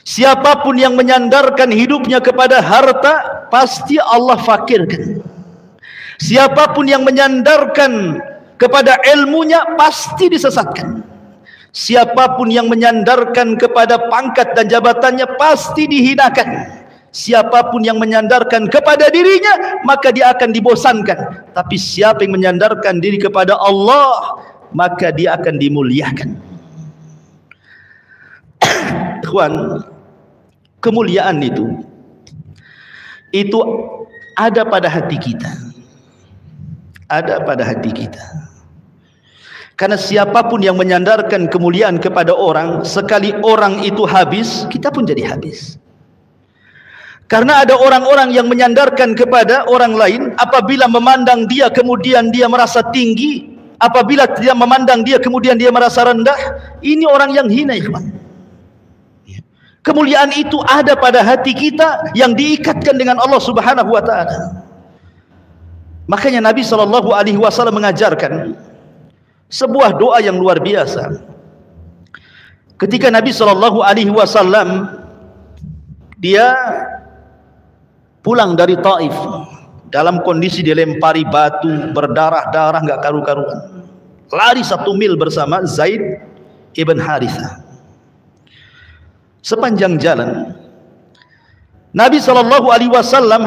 Siapapun yang menyandarkan hidupnya kepada harta, pasti Allah fakirkan. Siapapun yang menyandarkan kepada ilmunya, pasti disesatkan. Siapapun yang menyandarkan kepada pangkat dan jabatannya, pasti dihinakan. Siapapun yang menyandarkan kepada dirinya, maka dia akan dibosankan. Tapi siapa yang menyandarkan diri kepada Allah, maka dia akan dimuliakan. Ikhwan, kemuliaan itu ada pada hati kita. Ada pada hati kita. Karena siapapun yang menyandarkan kemuliaan kepada orang, sekali orang itu habis, kita pun jadi habis. Karena ada orang-orang yang menyandarkan kepada orang lain, apabila memandang dia kemudian dia merasa tinggi, apabila dia memandang dia kemudian dia merasa rendah. Ini orang yang hina, ikhwan. Kemuliaan itu ada pada hati kita yang diikatkan dengan Allah subhanahu wa ta'ala. Makanya Nabi SAW mengajarkan sebuah doa yang luar biasa. Ketika Nabi SAW dia pulang dari Taif dalam kondisi dilempari batu, berdarah-darah nggak karu-karuan, lari 1 mil bersama Zaid ibn Harithah. Sepanjang jalan Nabi SAW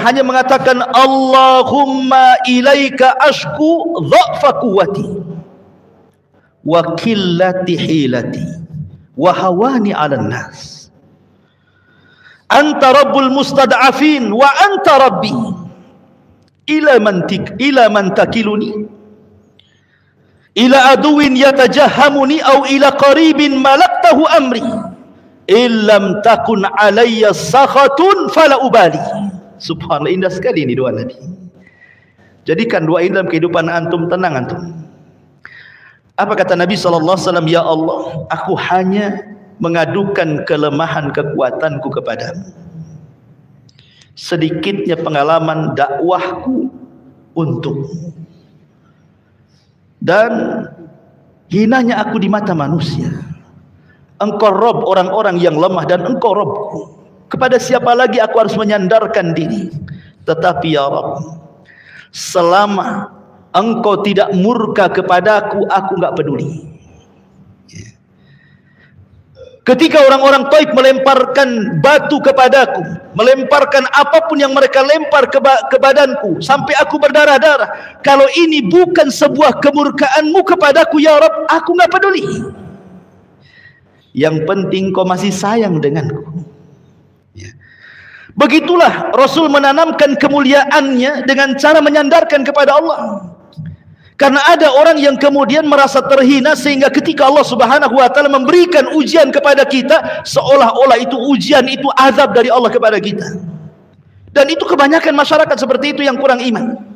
hanya mengatakan, Allahumma ilaika ashku dha'fa quwwati wa qillati hilati wa hawani 'alan nas. Anta rabbul mustad'afin wa anta rabbi. Ila man takiluni? Ila aduwin yatajahhamuni aw ila qaribin malaktahu amri. Illam takun alayya sakhatun fala ubali. Subhanallah, indah sekali ini doa Nabi. Jadikan doa ini dalam kehidupan antum, tenang antum. Apa kata Nabi SAW? Ya Allah, aku hanya mengadukan kelemahan kekuatanku kepadamu. Sedikitnya pengalaman dakwahku untukmu, dan hinanya aku di mata manusia. Engkau Rob orang-orang yang lemah, dan engkau Robku. Kepada siapa lagi aku harus menyandarkan diri? Tetapi ya Rob, selama engkau tidak murka kepadaku, aku enggak peduli. Ketika orang-orang Taif melemparkan batu kepadaku, melemparkan apapun yang mereka lempar ke badanku, sampai aku berdarah-darah, kalau ini bukan sebuah kemurkaanmu kepadaku ya Rob, aku enggak peduli. Yang penting kau masih sayang denganku. Ya. Begitulah Rasul menanamkan kemuliaannya dengan cara menyandarkan kepada Allah. Karena ada orang yang kemudian merasa terhina sehingga ketika Allah Subhanahu wa taala memberikan ujian kepada kita, seolah-olah itu ujian, itu azab dari Allah kepada kita. Dan itu kebanyakan masyarakat seperti itu yang kurang iman.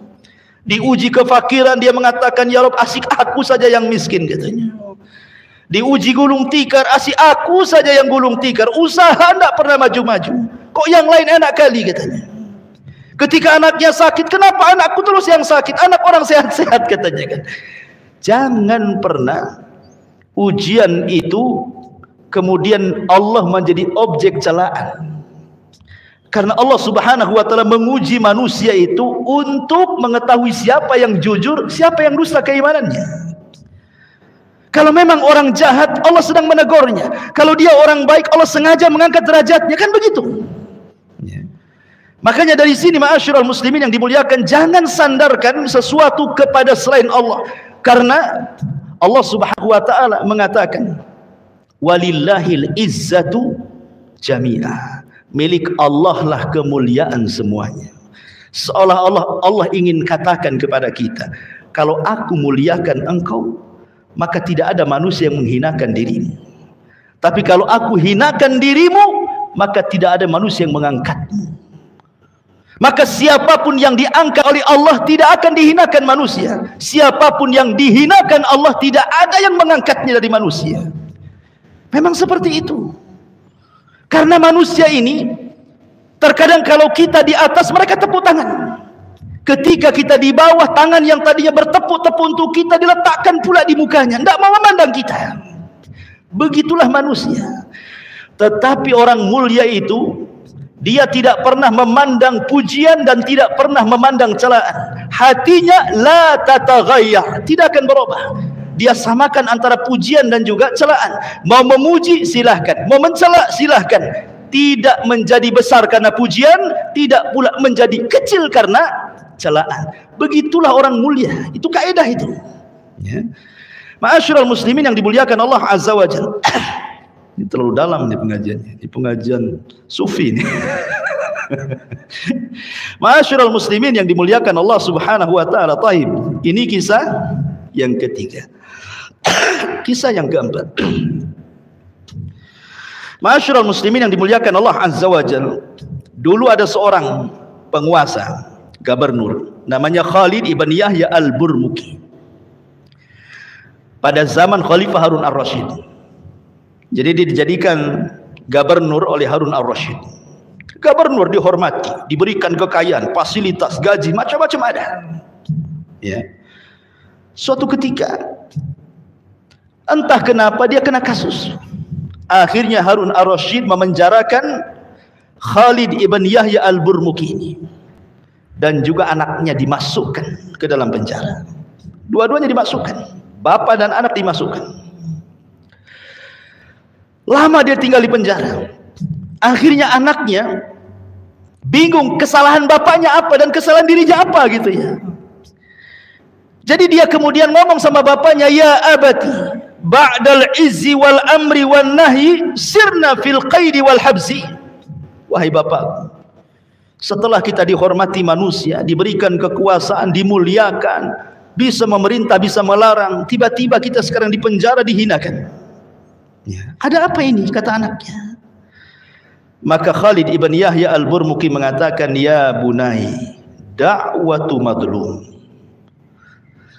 Diuji kefakiran, dia mengatakan, ya Rabb, asik aku saja yang miskin, katanya. Diuji gulung tikar, asik aku saja yang gulung tikar, usaha tidak pernah maju-maju, kok yang lain enak kali, katanya. Ketika anaknya sakit, kenapa anakku terus yang sakit? Anak orang sehat-sehat, katanya kan. Jangan pernah ujian itu kemudian Allah menjadi objek celaan. Karena Allah Subhanahu wa taala menguji manusia itu untuk mengetahui siapa yang jujur, siapa yang dusta keimanannya. Kalau memang orang jahat, Allah sedang menegurnya. Kalau dia orang baik, Allah sengaja mengangkat derajatnya, kan begitu. Makanya dari sini ma'asyiral muslimin yang dimuliakan, jangan sandarkan sesuatu kepada selain Allah. Karena Allah Subhanahu wa taala mengatakan, walillahil izzatu jami'ah. Milik Allah lah kemuliaan semuanya. Seolah-olah Allah ingin katakan kepada kita, kalau aku muliakan engkau, maka tidak ada manusia yang menghinakan dirimu. Tapi kalau aku hinakan dirimu, maka tidak ada manusia yang mengangkatmu. Maka siapapun yang diangkat oleh Allah tidak akan dihinakan manusia. Siapapun yang dihinakan Allah tidak ada yang mengangkatnya dari manusia. Memang seperti itu. Karena manusia ini terkadang kalau kita di atas, mereka tepuk tangan. Ketika kita di bawah, tangan yang tadinya bertepuk-tepuk untuk kita diletakkan pula di mukanya, tidak mau memandang kita. Begitulah manusia. Tetapi orang mulia itu, dia tidak pernah memandang pujian dan tidak pernah memandang celaan. Hatinya la tataghayyar, tidak akan berubah. Dia samakan antara pujian dan juga celaan. Mau memuji silahkan, mau mencela silahkan. Tidak menjadi besar karena pujian, tidak pula menjadi kecil karena celaan. Begitulah orang mulia. Itu kaidah itu. Ya. Ma'asyiral muslimin yang dimuliakan Allah Azza wa Jalla. Ini terlalu dalam nih pengajiannya. Ini pengajian sufi nih. Ma'asyiral muslimin yang dimuliakan Allah Subhanahu wa taala. Taib. Ini kisah yang ketiga. Kisah yang keempat. Ma'asyiral muslimin yang dimuliakan Allah Azza wa Jalla. Dulu ada seorang penguasa, gubernur, namanya Khalid ibn Yahya al-Burmuki. Pada zaman Khalifah Harun ar-Rasyid. Jadi dia dijadikan gubernur oleh Harun ar-Rasyid. Gubernur dihormati, diberikan kekayaan, fasilitas, gaji, macam-macam ada. Ya. Suatu ketika, entah kenapa dia kena kasus. Akhirnya Harun ar-Rasyid memenjarakan Khalid ibn Yahya al-Burmuki ini. Dan juga anaknya dimasukkan ke dalam penjara. Dua-duanya dimasukkan. Bapak dan anak dimasukkan. Lama dia tinggal di penjara. Akhirnya anaknya bingung kesalahan bapaknya apa dan kesalahan dirinya apa gitu ya. Jadi dia kemudian ngomong sama bapaknya, ya abati, ba'dal izzi wal amri wan nahyi sirna fil qaidi wal habsi. Wahai bapakku, setelah kita dihormati manusia, diberikan kekuasaan, dimuliakan, bisa memerintah, bisa melarang, tiba-tiba kita sekarang di penjara, dihinakan. Ya. Ada apa ini? Kata anaknya. Maka Khalid ibn Yahya al-Burmuki mengatakan, ya bunai, da'watu madlum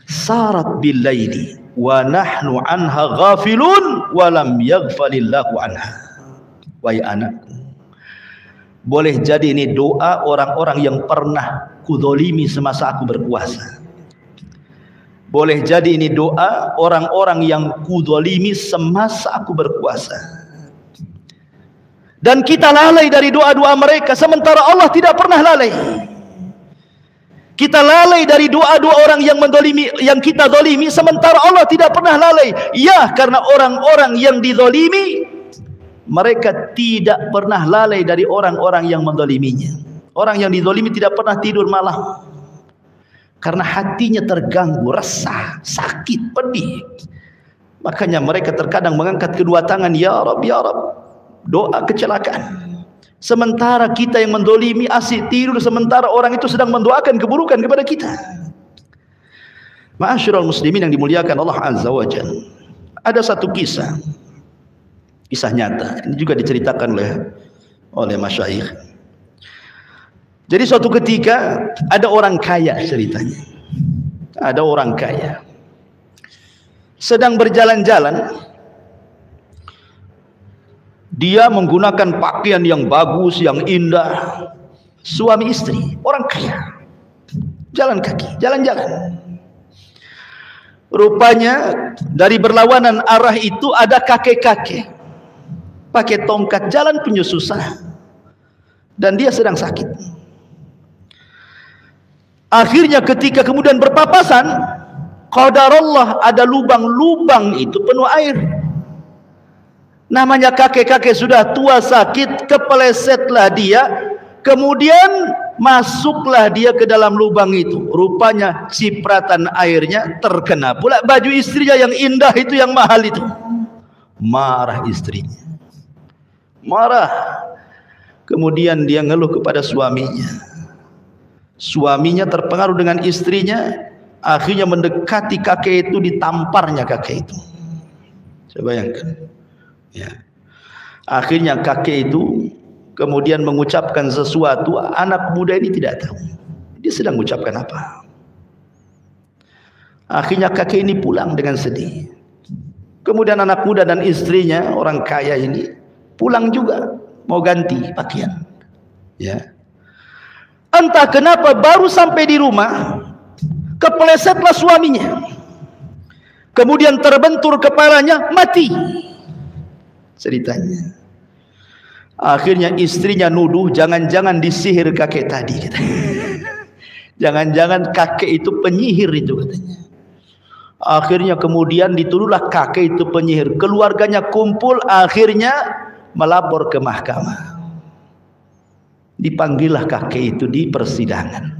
sarat bil laili wa nahnu anha ghafilun wa lam yaghfalillahu anha. Wahai anakku, boleh jadi ini doa orang-orang yang pernah kudzalimi semasa aku berkuasa. Boleh jadi ini doa orang-orang yang kudzalimi semasa aku berkuasa. Dan kita lalai dari doa-doa mereka, sementara Allah tidak pernah lalai. Kita lalai dari doa-doa orang yang mendolimi, yang kita dolimi, sementara Allah tidak pernah lalai. Ya, karena orang-orang yang didolimi, mereka tidak pernah lalai dari orang-orang yang mendoliminya. Orang yang didolimi tidak pernah tidur malam. Karena hatinya terganggu, resah, sakit, pedih. Makanya mereka terkadang mengangkat kedua tangan, ya Rabb, ya Rabb. Doa kecelakaan. Sementara kita yang mendolimi asik tidur, sementara orang itu sedang mendoakan keburukan kepada kita. Ma'asyiral muslimin yang dimuliakan Allah Azza wa Jalla. Ada satu kisah nyata. Ini juga diceritakan oleh masyayikh. Jadi suatu ketika ada orang kaya ceritanya. Ada orang kaya sedang berjalan-jalan. Dia menggunakan pakaian yang bagus, yang indah. Suami istri, orang kaya, jalan kaki, jalan-jalan. Rupanya dari berlawanan arah itu ada kakek-kakek pakai tongkat, jalan punya susah, dan dia sedang sakit. Akhirnya ketika kemudian berpapasan, qadarullah ada lubang-lubang itu penuh air. Namanya kakek-kakek sudah tua sakit, kepelesetlah dia, kemudian masuklah dia ke dalam lubang itu. Rupanya cipratan airnya terkena pula baju istrinya yang indah itu, yang mahal itu. Marah istrinya, marah. Kemudian dia ngeluh kepada suaminya. Suaminya terpengaruh dengan istrinya, akhirnya mendekati kakek itu, ditamparnya kakek itu. Saya bayangkan. Ya. Akhirnya kakek itu kemudian mengucapkan sesuatu, anak muda ini tidak tahu dia sedang mengucapkan apa. Akhirnya kakek ini pulang dengan sedih. Kemudian anak muda dan istrinya, orang kaya ini, pulang juga mau ganti pakaian. Ya. Entah kenapa baru sampai di rumah kepelesetlah suaminya. Kemudian terbentur kepalanya, mati. Ceritanya. Akhirnya istrinya nuduh, jangan-jangan disihir kakek tadi, katanya. Jangan-jangan kakek itu penyihir itu, katanya. Akhirnya kemudian dituduhlah kakek itu penyihir. Keluarganya kumpul, akhirnya melapor ke mahkamah. Dipanggillah kakek itu di persidangan.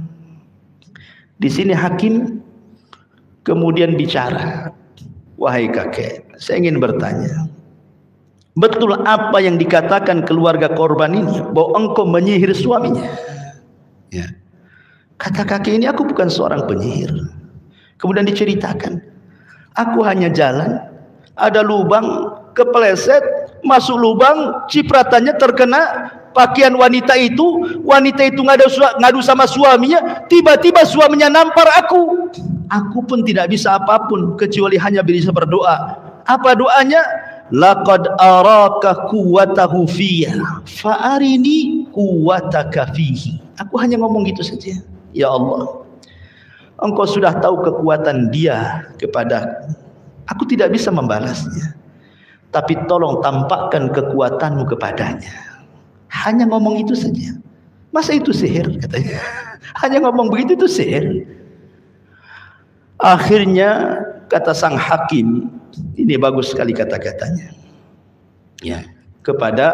Di sini hakim kemudian bicara, wahai kakek, saya ingin bertanya, betul apa yang dikatakan keluarga korban ini, bahwa engkau menyihir suaminya? Ya. Kata kakek ini, aku bukan seorang penyihir. Kemudian diceritakan, aku hanya jalan, ada lubang, kepeleset, masuk lubang, cipratannya terkena pakaian wanita itu ngadu sama suaminya, tiba-tiba suaminya nampar aku. Aku pun tidak bisa apapun kecuali hanya bisa berdoa. Apa doanya? Laqad araka quwwatahu fiyya fa'arini quwwataka fihi. Aku hanya ngomong gitu saja. Ya Allah, engkau sudah tahu kekuatan dia kepadaku. Aku tidak bisa membalasnya, tapi tolong tampakkan kekuatanmu kepadanya. Hanya ngomong itu saja. Masa itu sihir, katanya. Hanya ngomong begitu itu sihir. Akhirnya kata sang hakim, ini bagus sekali kata-katanya, ya, kepada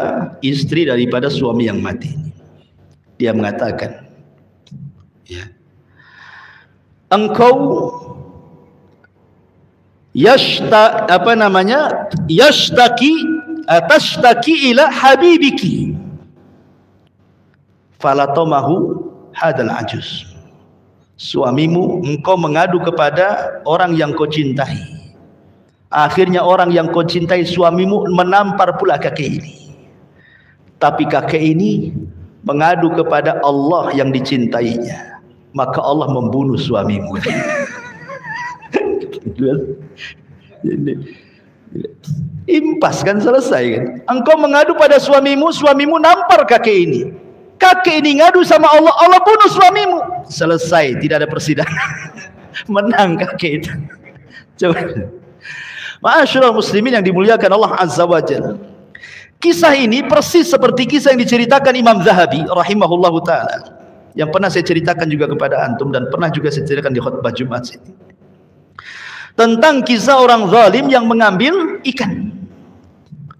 istri daripada suami yang mati. Dia mengatakan, ya, engkau tashtaki ila habibiki falatomahu hadal ajuz. Suamimu, engkau mengadu kepada orang yang kau cintai. Akhirnya orang yang kau cintai, suamimu, menampar pula kakek ini. Tapi kakek ini mengadu kepada Allah yang dicintainya, maka Allah membunuh suamimu. Impas kan, selesai kan. Engkau mengadu pada suamimu, suamimu nampar kakek ini. Kakek ini ngadu sama Allah, Allah bunuh suamimu. Selesai, tidak ada persidangan. Menang kakek itu. Coba. Ma'asyiral muslimin yang dimuliakan Allah Azza wa Jalla. Kisah ini persis seperti kisah yang diceritakan Imam Zahabi rahimahullahu ta'ala, yang pernah saya ceritakan juga kepada antum, dan pernah juga saya ceritakan di khutbah Jumat ini, tentang kisah orang zalim yang mengambil ikan.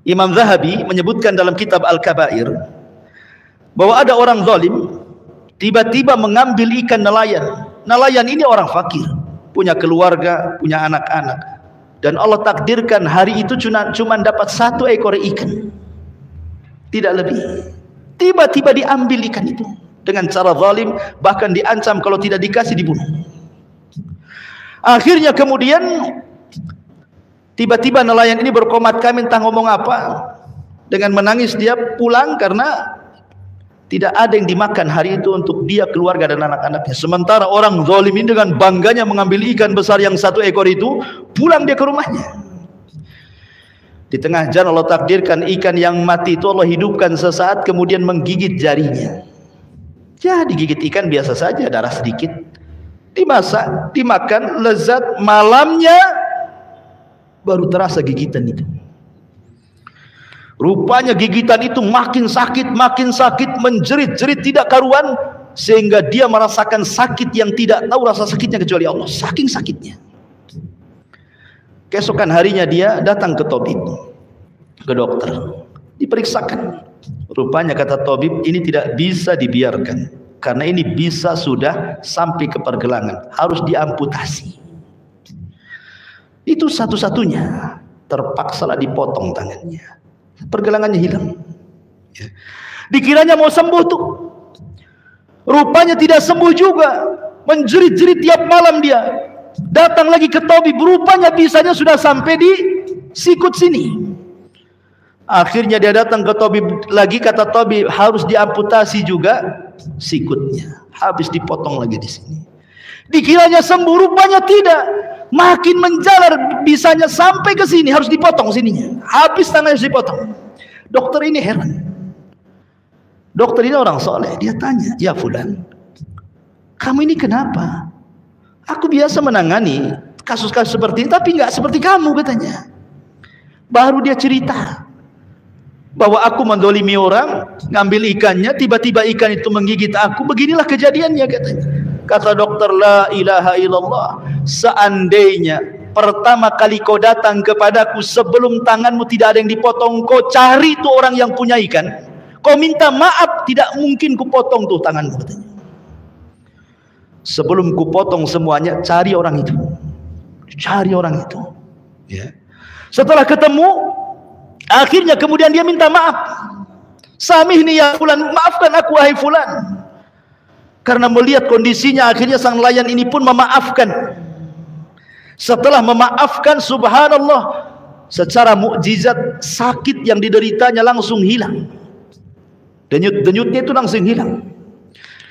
Imam Zahabi menyebutkan dalam kitab Al-Kabair bahwa ada orang zalim tiba-tiba mengambil ikan nelayan. Nelayan ini orang fakir, punya keluarga, punya anak-anak, dan Allah takdirkan hari itu cuma dapat 1 ekor ikan, tidak lebih. Tiba-tiba diambil ikan itu dengan cara zalim, bahkan diancam kalau tidak dikasih dibunuh. Akhirnya kemudian tiba-tiba nelayan ini berkomat kami entah ngomong apa. Dengan menangis dia pulang karena tidak ada yang dimakan hari itu untuk dia, keluarga dan anak-anaknya. Sementara orang zalim ini dengan bangganya mengambil ikan besar yang 1 ekor itu, pulang dia ke rumahnya. Di tengah jalan Allah takdirkan ikan yang mati itu Allah hidupkan sesaat, kemudian menggigit jarinya. Ya, digigit ikan biasa saja, darah sedikit. Dimasak, dimakan, lezat. Malamnya baru terasa gigitan itu. Rupanya gigitan itu makin sakit, menjerit-jerit tidak karuan, sehingga dia merasakan sakit yang tidak tahu rasa sakitnya kecuali Allah. Saking sakitnya. Keesokan harinya dia datang ke tabib, ke dokter, diperiksakan. Rupanya kata tabib, ini tidak bisa dibiarkan, karena ini bisa sudah sampai ke pergelangan, harus diamputasi. Itu satu-satunya, terpaksalah dipotong tangannya. Pergelangannya hilang. Dikiranya mau sembuh tuh, rupanya tidak sembuh juga. Menjerit-jerit tiap malam dia. Datang lagi ke tabib, rupanya bisanya sudah sampai di sikut sini. Akhirnya dia datang ke tabib lagi, kata tabib harus diamputasi juga sikutnya, habis dipotong lagi di sini. Dikiranya sembuh, rupanya tidak. Makin menjalar, bisanya sampai ke sini, harus dipotong sininya. Habis tangannya harus dipotong. Dokter ini heran. Dokter ini orang soleh. Dia tanya, ya fulan, kamu ini kenapa? Aku biasa menangani kasus-kasus seperti ini, tapi nggak seperti kamu, katanya. Baru dia cerita bahwa aku mendolimi orang, ngambil ikannya, tiba-tiba ikan itu menggigit aku. Beginilah kejadiannya, katanya. Kata dokter, la ilaha illallah, seandainya pertama kali kau datang kepadaku sebelum tanganmu tidak ada yang dipotong, kau cari tuh orang yang punya ikan, kau minta maaf, tidak mungkin kupotong tuh tanganmu, katanya. Sebelum kupotong semuanya, cari orang itu, cari orang itu. Ya. Setelah ketemu, akhirnya kemudian dia minta maaf. Samihni ya fulan, maafkan aku wahai fulan. Karena melihat kondisinya, akhirnya sang nelayan ini pun memaafkan. Setelah memaafkan, subhanallah, secara mukjizat sakit yang dideritanya langsung hilang. Denyut-denyutnya itu langsung hilang.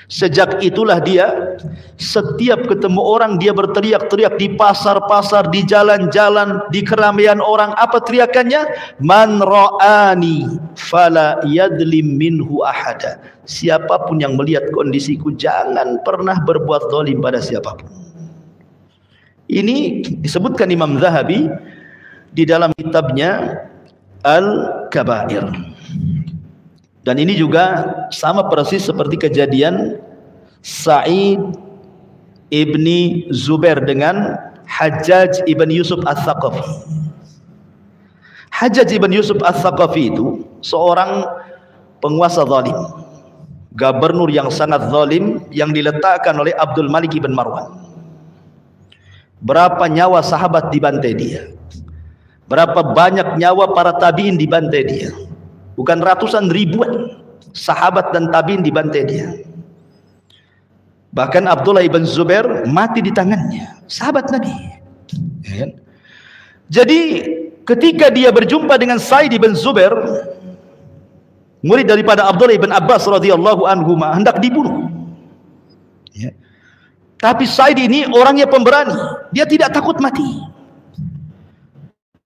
Sejak itulah dia setiap ketemu orang dia berteriak-teriak di pasar-pasar, di jalan-jalan, di keramaian orang. Apa teriakannya? Man ra'ani fala yadlim minhu ahada. Siapapun yang melihat kondisiku, jangan pernah berbuat zalim pada siapapun. Ini disebutkan Imam Zahabi di dalam kitabnya Al-Kabair. Dan ini juga sama persis seperti kejadian Sa'id ibni Zubair dengan Hajjaj ibn Yusuf Al-Thaqafi. Hajjaj ibn Yusuf Al-Thaqafi itu seorang penguasa zalim, gubernur yang sangat zalim, yang diletakkan oleh Abdul Malik ibn Marwan. Berapa nyawa sahabat dibantai dia, berapa banyak nyawa para tabi'in dibantai dia. Bukan ratusan, ribuan sahabat dan tabi'in dibantai dia. Bahkan Abdullah ibn Zubair mati di tangannya, sahabat Nabi. Ya kan? Jadi ketika dia berjumpa dengan Sa'id ibn Zubair, murid daripada Abdullah ibn Abbas radhiyallahu anhu, hendak dibunuh. Ya. Tapi Sa'id ini orangnya pemberani, dia tidak takut mati.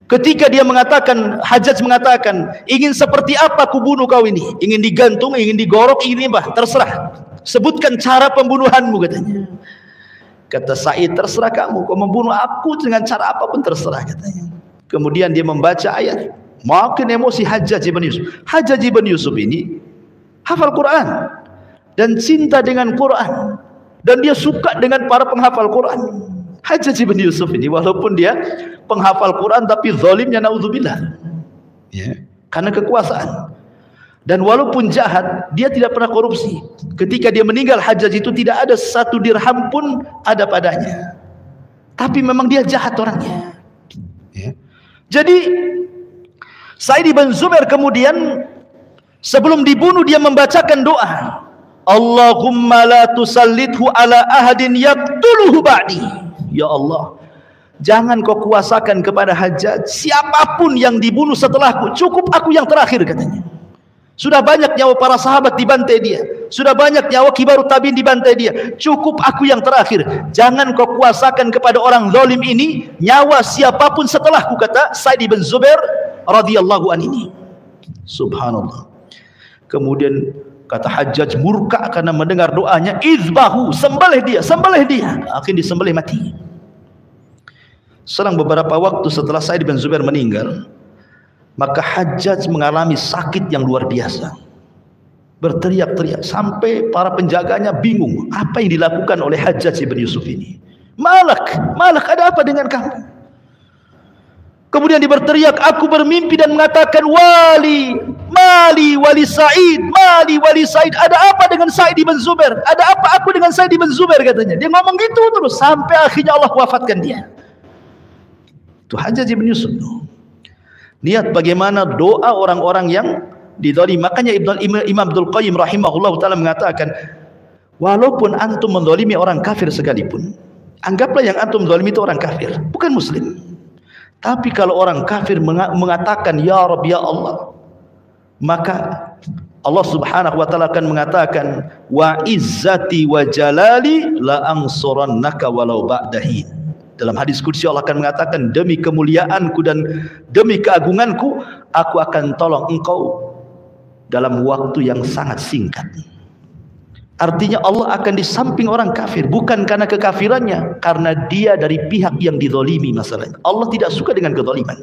Ketika dia mengatakan, Hajjaj mengatakan, ingin seperti apa ku bunuh kau ini? Ingin digantung, ingin digorok, ingin apa? Terserah. Sebutkan cara pembunuhanmu, katanya. Kata Sa'id, terserah kamu. Kau membunuh aku dengan cara apapun terserah, katanya. Kemudian dia membaca ayat. Makin emosi Hajjaj ibn Yusuf. Hajjaj ibn Yusuf ini hafal Quran dan cinta dengan Quran, dan dia suka dengan para penghafal Quran. Hajjaj ibn Yusuf ini walaupun dia penghafal Quran, tapi zalimnya naudzubillah. Ya, karena kekuasaan. Dan walaupun jahat, dia tidak pernah korupsi. Ketika dia meninggal, Hajjaj itu tidak ada 1 dirham pun ada padanya. Tapi memang dia jahat orangnya. Ya. Jadi Sa'id ibn Zubair kemudian sebelum dibunuh dia membacakan doa, Allahumma la tusallithu ala ahadin yaqtuluhu ba'di. ya Allah, jangan kau kuasakan kepada Hajjaj siapapun yang dibunuh setelahku, cukup aku yang terakhir katanya. Sudah banyak nyawa para sahabat dibantai dia, sudah banyak nyawa kibarut tabiin dibantai dia, cukup aku yang terakhir. Jangan kau kuasakan kepada orang zalim ini nyawa siapapun setelahku, kata Sa'id bin Zubair radhiyallahu an ini. Subhanallah. Kemudian kata Hajjaj murka karena mendengar doanya, izbahu, sembelih dia, sembelih dia. Akhirnya disembelih mati. Selang beberapa waktu setelah Sa'id bin Zubair meninggal, maka Hajjaj mengalami sakit yang luar biasa, berteriak-teriak sampai para penjaganya bingung apa yang dilakukan oleh Hajjaj bin Yusuf ini. Malak, ada apa dengan kamu? Kemudian dia berteriak, aku bermimpi dan mengatakan, mali wali Sa'id, ada apa dengan Sa'id bin Zubair, ada apa aku dengan Sa'id bin Zubair, katanya. Dia ngomong gitu terus sampai akhirnya Allah wafatkan dia. Itu Hajjaj bin Yusuf tuh. Lihat bagaimana doa orang-orang yang dizalimi. Makanya Imam Abdul Qayyim rahimahullah ta'ala mengatakan, walaupun antum menzalimi orang kafir sekalipun, anggaplah yang antum zalimi itu orang kafir, bukan muslim. Tapi kalau orang kafir mengatakan ya Rabb ya Allah, maka Allah subhanahu wa ta'ala akan mengatakan, wa izzati wa jalali la ansurannaka walau ba'dahin. Dalam hadis qudsi Allah akan mengatakan, demi kemuliaanku dan demi keagunganku, aku akan tolong engkau dalam waktu yang sangat singkat. Artinya Allah akan di samping orang kafir, bukan karena kekafirannya, karena dia dari pihak yang dizalimi masalahnya. Allah tidak suka dengan kezaliman.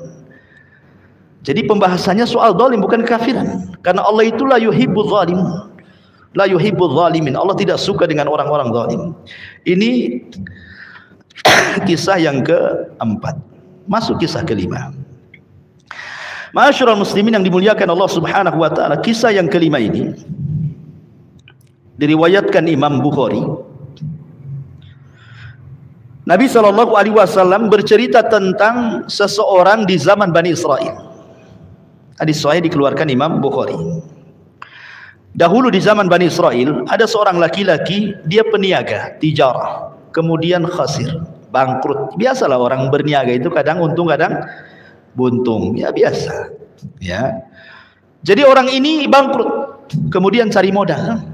Jadi pembahasannya soal zalim, bukan kekafiran. Karena Allah itu la yuhibbuz zalimin. La yuhibbuz zalimin. Allah tidak suka dengan orang-orang zalim. Ini kisah yang keempat. Masuk kisah kelima. Ma'asyiral muslimin yang dimuliakan Allah subhanahu wa ta'ala, kisah yang kelima ini diriwayatkan Imam Bukhari. Nabi SAW bercerita tentang seseorang di zaman Bani Israel. Hadis sahih dikeluarkan Imam Bukhari. Dahulu di zaman Bani Israel ada seorang laki-laki, dia peniaga, tijarah, kemudian khasir, bangkrut. Biasalah orang berniaga itu kadang untung kadang buntung, ya biasa ya. Jadi orang ini bangkrut, kemudian cari modal.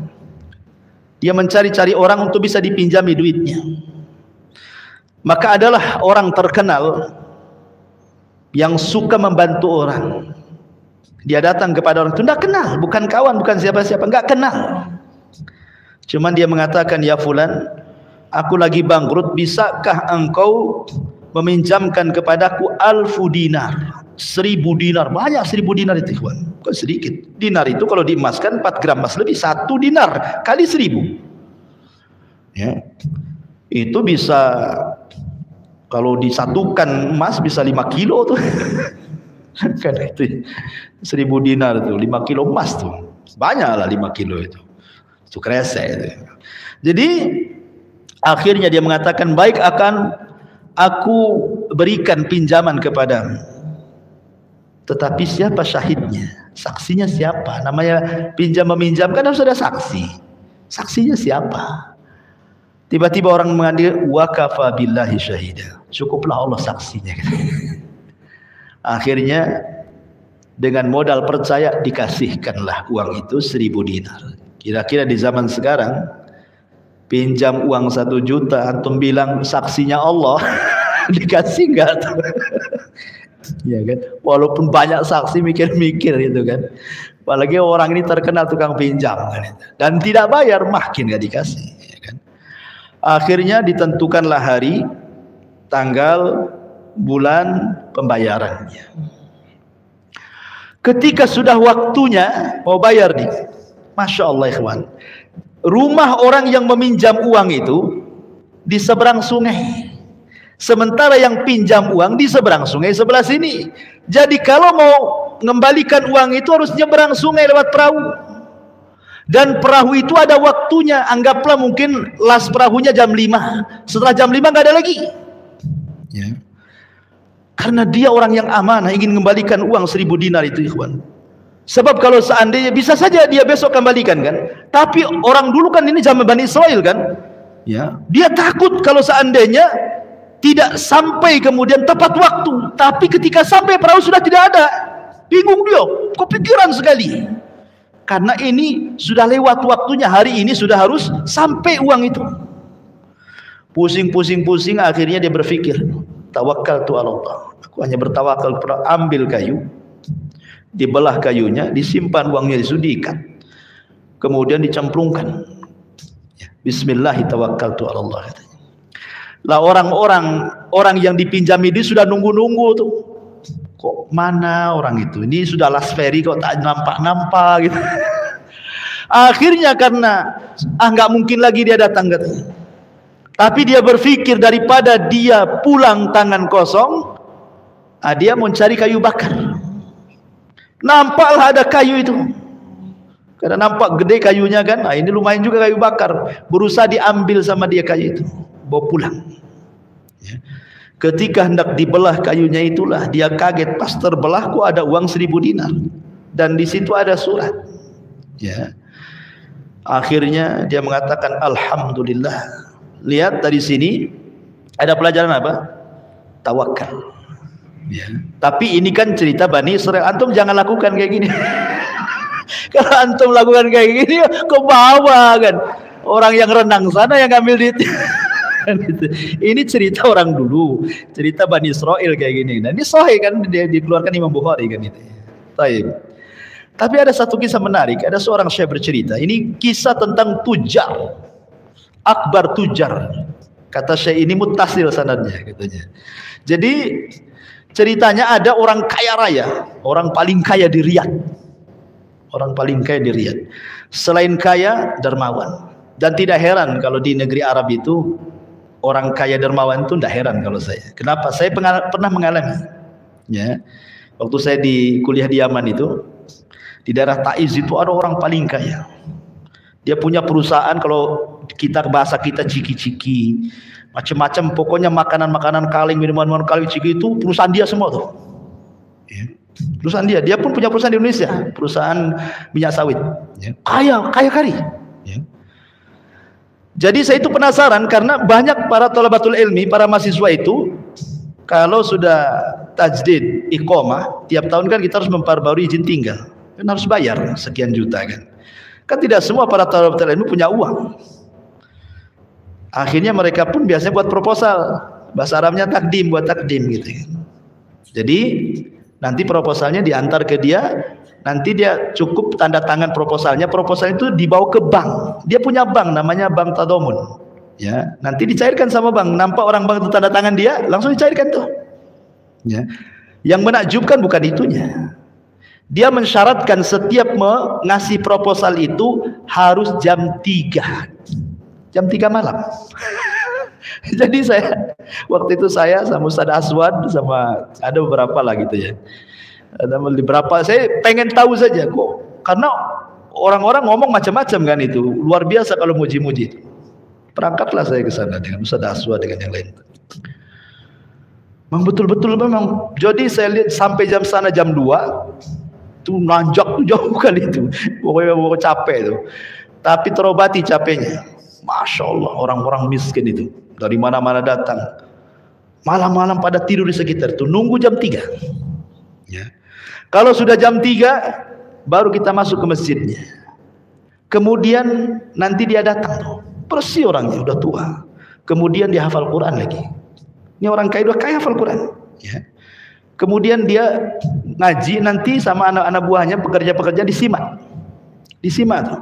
Dia mencari-cari orang untuk bisa dipinjami duitnya. Maka adalah orang terkenal yang suka membantu orang. Dia datang kepada orang itu, tidak kenal, bukan kawan, bukan siapa-siapa, enggak kenal. Cuman dia mengatakan, ya fulan, aku lagi bangkrut, bisakah engkau meminjamkan kepadaku 1000 dinar, 1000 dinar, banyak 1000 dinar itu kawan, bukan sedikit. Dinar itu kalau diemaskan 4 gram emas lebih, 1 dinar kali 1000 ya, itu bisa, kalau disatukan emas bisa 5 kilo tuh kan itu 1000 dinar tuh 5 kilo emas tuh, banyak lah 5 kilo itu kresek itu. Jadi akhirnya dia mengatakan, baik, akan aku berikan pinjaman kepadamu, tetapi siapa syahidnya, saksinya siapa? Namanya pinjam meminjam kan harus ada saksi, saksinya siapa? Tiba-tiba orang mengadil, wa kafa billahi syahida, cukuplah Allah saksinya. Akhirnya dengan modal percaya dikasihkanlah uang itu 1000 dinar. Kira-kira di zaman sekarang pinjam uang 1 juta, antum bilang saksinya Allah, dikasih enggak tuh? Ya kan, walaupun banyak saksi mikir-mikir itu kan. Apalagi orang ini terkenal tukang pinjam kan, dan tidak bayar, makin enggak dikasih ya kan. Akhirnya ditentukanlah hari, tanggal, bulan pembayarannya. Ketika sudah waktunya mau bayar nih, Masya Allah ikhwan, rumah orang yang meminjam uang itu di seberang sungai, sementara yang pinjam uang di seberang sungai sebelah sini. Jadi kalau mau mengembalikan uang itu harus nyeberang sungai lewat perahu, dan perahu itu ada waktunya. Anggaplah mungkin las perahunya jam 5, setelah jam 5 nggak ada lagi ya. Karena dia orang yang amanah, ingin mengembalikan uang 1000 dinar itu ikhwan. Sebab kalau seandainya, bisa saja dia besok kembalikan kan, tapi orang dulu kan ini zaman Bani Israel kan ya, dia takut kalau seandainya Tidak sampai kemudian tepat waktu, tapi ketika sampai perahu sudah tidak ada. Bingung dia, kepikiran sekali. Karena ini sudah lewat waktunya, hari ini sudah harus sampai uang itu. Pusing, akhirnya dia berpikir, tawakkaltu 'ala Allah. Aku hanya bertawakal kepada, ambil kayu, dibelah kayunya, disimpan uangnya, disudikan, kemudian dicemplungkan. Bismillah tawakkaltu 'ala Allah. Lah orang yang dipinjami dia sudah nunggu-nunggu tuh. Kok mana orang itu? Ini sudah last ferry kok tak nampak gitu. Akhirnya karena nggak mungkin lagi dia datang katanya. Tapi dia berpikir daripada dia pulang tangan kosong, dia mencari kayu bakar. Nampaklah ada kayu itu. Karena nampak gede kayunya kan. Ini lumayan juga kayu bakar. Berusaha diambil sama dia kayu itu, bawa pulang. Ya. Ketika hendak dibelah kayunya itulah dia kaget, pas terbelah kok ada uang 1000 dinar dan di situ ada surat. Ya. Akhirnya dia mengatakan alhamdulillah. Lihat dari sini ada pelajaran apa? Tawakal. Ya. Tapi ini kan cerita Bani Israil. Antum jangan lakukan kayak gini. Kalau antum lakukan kayak gini ke bawah kan. Orang yang renang sana yang ngambil duit. Ini cerita orang dulu, cerita Bani Israil kayak gini. Nah ini sahih kan, dia dikeluarkan Imam Bukhari kan itu. Baik. Tapi ada satu kisah menarik. Ada seorang syekh bercerita. Ini kisah tentang tujar, akbar tujar. Kata syekh ini muttasil sanadnya katanya. Jadi ceritanya ada orang kaya raya, orang paling kaya di Riyadh. Orang paling kaya di Riyadh. Selain kaya, dermawan. Dan tidak heran kalau di negeri Arab itu orang kaya dermawan itu tidak heran kalau saya. Kenapa? Saya pernah mengalami. Ya, waktu saya di kuliah di Yaman itu, di daerah Taiz itu ada orang paling kaya. Dia punya perusahaan, kalau kita bahasa kita ciki-ciki, macam-macam, pokoknya makanan-makanan kaleng, minuman-minuman kaleng ciki itu perusahaan dia semua tuh. Ya. Perusahaan dia pun punya perusahaan di Indonesia, perusahaan minyak sawit. Ya. Kaya kali. Ya. Jadi saya itu penasaran karena banyak para thalabatul ilmi, para mahasiswa itu kalau sudah tajdid iqamah, tiap tahun kan kita harus memperbarui izin tinggal. Kan harus bayar sekian juta kan. Kan tidak semua para thalabatul ilmi punya uang. Akhirnya mereka pun biasanya buat proposal. Bahasa Arabnya takdim, buat takdim gitu kan. Jadi nanti proposalnya diantar ke dia. Nanti dia cukup tanda tangan proposalnya. Proposal itu dibawa ke bank. Dia punya bank namanya Bank Tadamun. Ya, nanti dicairkan sama bank. Nampak orang bank itu tanda tangan dia, langsung dicairkan tuh. Ya. Yang menakjubkan bukan itunya. Dia mensyaratkan setiap mengasih proposal itu harus jam 3. Jam 3 malam. Jadi waktu itu saya sama Ustaz Aswad sama ada beberapa lah gitu ya. Ada beberapa, saya pengen tahu saja kok, karena orang-orang ngomong macam-macam kan itu, luar biasa kalau muji-muji. Perangkatlah saya ke sana dengan Ustaz Aswad dengan yang lain. Memang betul-betul memang. Jadi saya lihat sampai jam sana jam 2 tuh nanjak tuh jauh kali itu. Pokoknya capek itu. Tapi terobati capeknya. Masya Allah, orang-orang miskin itu dari mana-mana datang. Malam-malam pada tidur di sekitar itu, nunggu jam 3. Ya. Kalau sudah jam 3 baru kita masuk ke masjidnya. Kemudian nanti dia datang, persis orangnya udah tua. Kemudian dia hafal Quran lagi. Ini orang kaya udah kaya hafal Quran. Ya. Kemudian dia ngaji nanti sama anak-anak buahnya, pekerja-pekerja disimak tuh.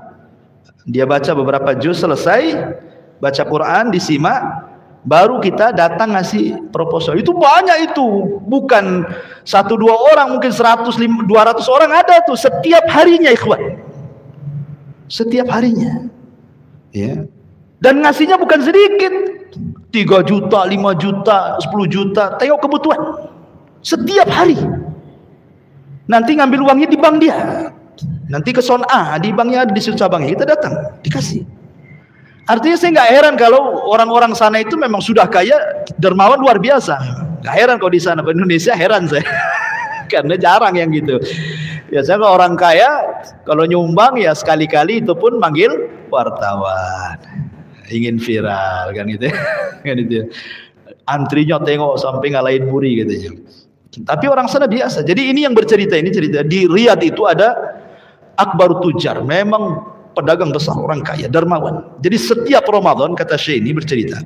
Dia baca beberapa juz selesai, baca Quran disimak. Baru kita datang ngasih proposal. Itu banyak itu, bukan 1-2 orang, mungkin 100-200 orang ada tuh setiap harinya ikhwan. Setiap harinya. Ya. Dan ngasihnya bukan sedikit. 3 juta, 5 juta, 10 juta, tengok kebutuhan. Setiap hari. Nanti ngambil uangnya di bank dia. Nanti ke Son'a, di banknya ada di situ cabangnya, kita datang, dikasih. Artinya saya nggak heran kalau orang-orang sana itu memang sudah kaya, dermawan luar biasa. Nggak heran kalau di sana, di Indonesia heran saya. Karena jarang yang gitu. Biasanya kalau orang kaya, kalau nyumbang ya sekali-kali itu pun manggil wartawan. Ingin viral kan gitu ya. Kan itu ya. Antrinya tengok sampai ngalahin buri katanya. Tapi orang sana biasa. Jadi ini yang bercerita, ini cerita di Riyadh itu ada Akbar Tujar, memang pedagang besar, orang kaya, dermawan. Jadi setiap Ramadan, kata Syekh ini bercerita,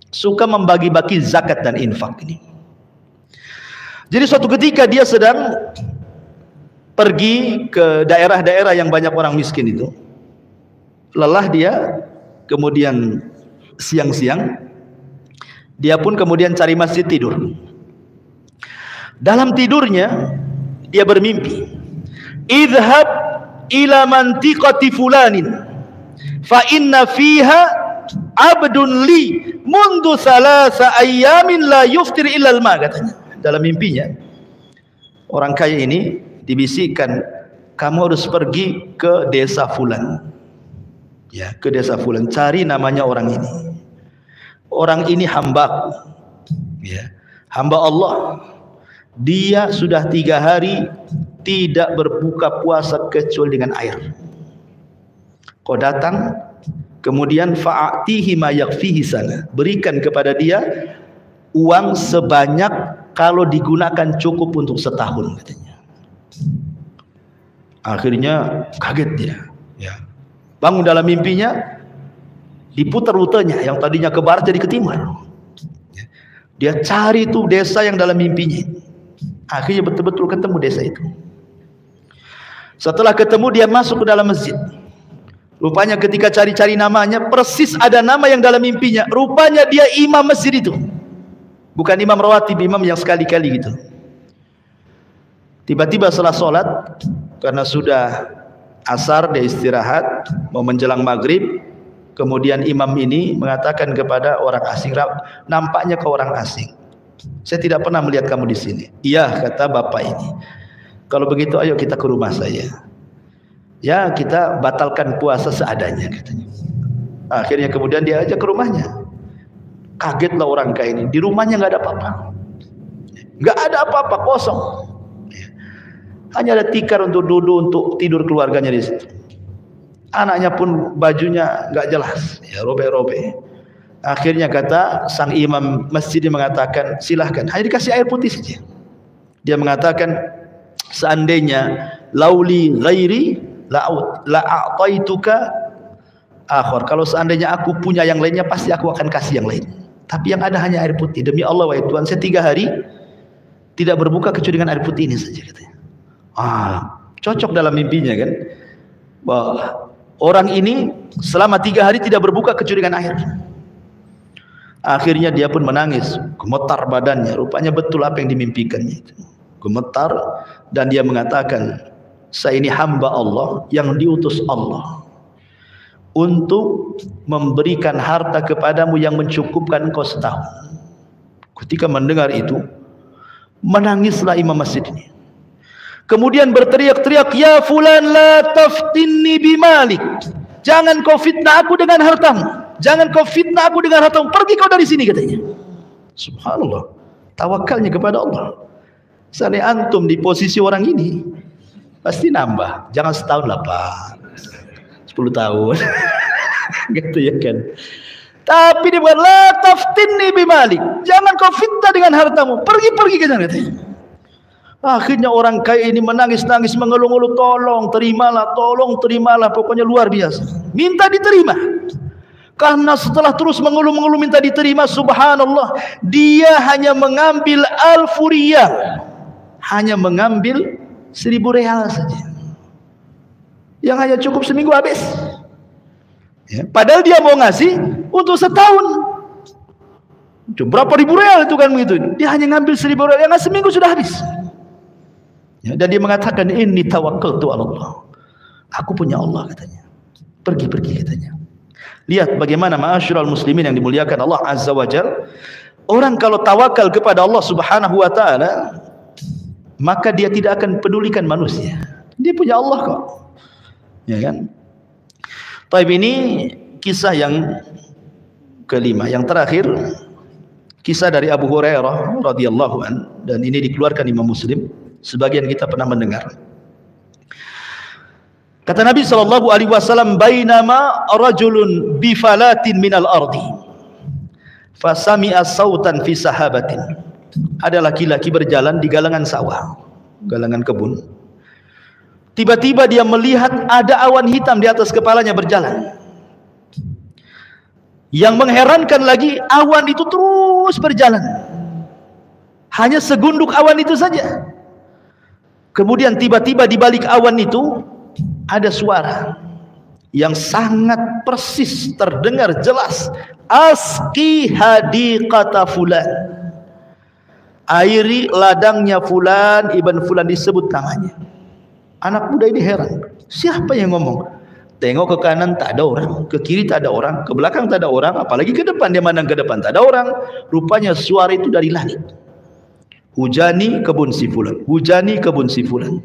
suka membagi-bagi zakat dan infak ini. Jadi suatu ketika dia sedang pergi ke daerah-daerah yang banyak orang miskin itu. Lelah dia, kemudian siang-siang dia pun kemudian cari masjid tidur. Dalam tidurnya dia bermimpi, idhab ila mantiqati fulanin fa inna fiha abdun li mundu thalatha ayyamin la yuftir illa al-ma, katanya. Dalam mimpinya orang kaya ini dibisikkan, kamu harus pergi ke desa fulan, ya, ke desa fulan, cari namanya orang ini. Orang ini hamba, ya, hamba Allah. Dia sudah 3 hari tidak berbuka puasa kecuali dengan air. Kau datang, kemudian fa'atihi ma yakfihi sana, berikan kepada dia uang sebanyak kalau digunakan cukup untuk setahun, katanya. Akhirnya kaget dia, ya. Bangun dalam mimpinya, diputar rutenya yang tadinya ke barat jadi ke timur. Dia cari tuh desa yang dalam mimpinya. Akhirnya betul-betul ketemu desa itu. Setelah ketemu dia masuk ke dalam masjid. Rupanya ketika cari-cari namanya, persis ada nama yang dalam mimpinya. Rupanya dia imam masjid itu. Bukan imam rawatib, imam yang sekali-kali gitu. Tiba-tiba setelah sholat, karena sudah asar dia istirahat, mau menjelang maghrib, kemudian imam ini mengatakan kepada orang asing, nampaknya kau orang asing, saya tidak pernah melihat kamu di sini. Iya, kata bapak ini. Kalau begitu ayo kita ke rumah saya. Ya, kita batalkan puasa seadanya, katanya. Akhirnya kemudian dia ajak ke rumahnya. Kagetlah orang kaya ini. Di rumahnya nggak ada apa-apa. Nggak ada apa-apa, kosong. Hanya ada tikar untuk duduk, untuk tidur keluarganya di situ. Anaknya pun bajunya nggak jelas, ya, robek-robek. Akhirnya kata sang imam masjid mengatakan, silahkan, hanya dikasih air putih saja. Dia mengatakan, seandainya lauli ghairi la'a'taituka akhar, kalau seandainya aku punya yang lainnya pasti aku akan kasih yang lain, tapi yang ada hanya air putih. Demi Allah wahai Tuhan, saya 3 hari tidak berbuka kecuali dengan air putih ini saja, katanya. Cocok dalam mimpinya kan, bahwa orang ini selama 3 hari tidak berbuka kecuali dengan air. Akhirnya dia pun menangis, gemetar badannya. Rupanya betul apa yang dimimpikannya itu. Gemetar, dan dia mengatakan, saya ini hamba Allah yang diutus Allah untuk memberikan harta kepadamu yang mencukupkan engkau setahun. Ketika mendengar itu, menangislah imam masjid ini. Kemudian berteriak-teriak, ya fulan la taftinni bimalik, jangan kau fitnah aku dengan hartamu. Jangan kau fitnah aku dengan hartamu. Pergi kau dari sini, katanya. Subhanallah, tawakalnya kepada Allah. Seandainya antum di posisi orang ini, pasti nambah. Jangan setahun lah Pak, 10 tahun. Gitu ya kan. Tapi dia bukan la taftinni bimalik, jangan kau fitnah dengan hartamu. Pergi ke sana, katanya. Akhirnya orang kaya ini menangis-nangis, mengeluh-ngeluh, tolong terimalah, pokoknya luar biasa. Minta diterima. Karena setelah terus mengeluh-mengeluh minta diterima, subhanallah, dia hanya mengambil al-furiyah, hanya mengambil 1.000 real saja, yang hanya cukup seminggu habis, ya, padahal dia mau ngasih untuk setahun. Berapa ribu real itu kan begitu, dia hanya ngambil 1.000 real yang seminggu sudah habis, ya, dan dia mengatakan, inni tawakkaltu ala Allah, aku punya Allah, katanya. Pergi, katanya. Lihat bagaimana ma'asyiral muslimin yang dimuliakan Allah Azza wa Jalla. Orang kalau tawakal kepada Allah Subhanahu wa taala, maka dia tidak akan pedulikan manusia. Dia punya Allah kok. Ya kan? Taib, ini kisah yang kelima, yang terakhir, kisah dari Abu Hurairah radhiyallahu an, dan ini dikeluarkan Imam Muslim. Sebagian kita pernah mendengar. Kata Nabi SAW, bainama rajulun bifalatin minal ardi Fasami'a sautan fi sahabatin. Ada laki-laki berjalan di galangan sawah, galangan kebun. Tiba-tiba dia melihat ada awan hitam di atas kepalanya berjalan. Yang mengherankan lagi, awan itu terus berjalan. Hanya segunduk awan itu saja. Kemudian tiba-tiba di balik awan itu ada suara yang sangat persis terdengar jelas. Asqi hadiqata fulan. Airi ladangnya fulan ibn fulan, disebut namanya. Anak muda ini heran, siapa yang ngomong? Tengok ke kanan tak ada orang, ke kiri tak ada orang, ke belakang tak ada orang, apalagi ke depan. Dia mandang ke depan tak ada orang. Rupanya suara itu dari langit. Hujani kebun si fulan, hujani kebun si fulan.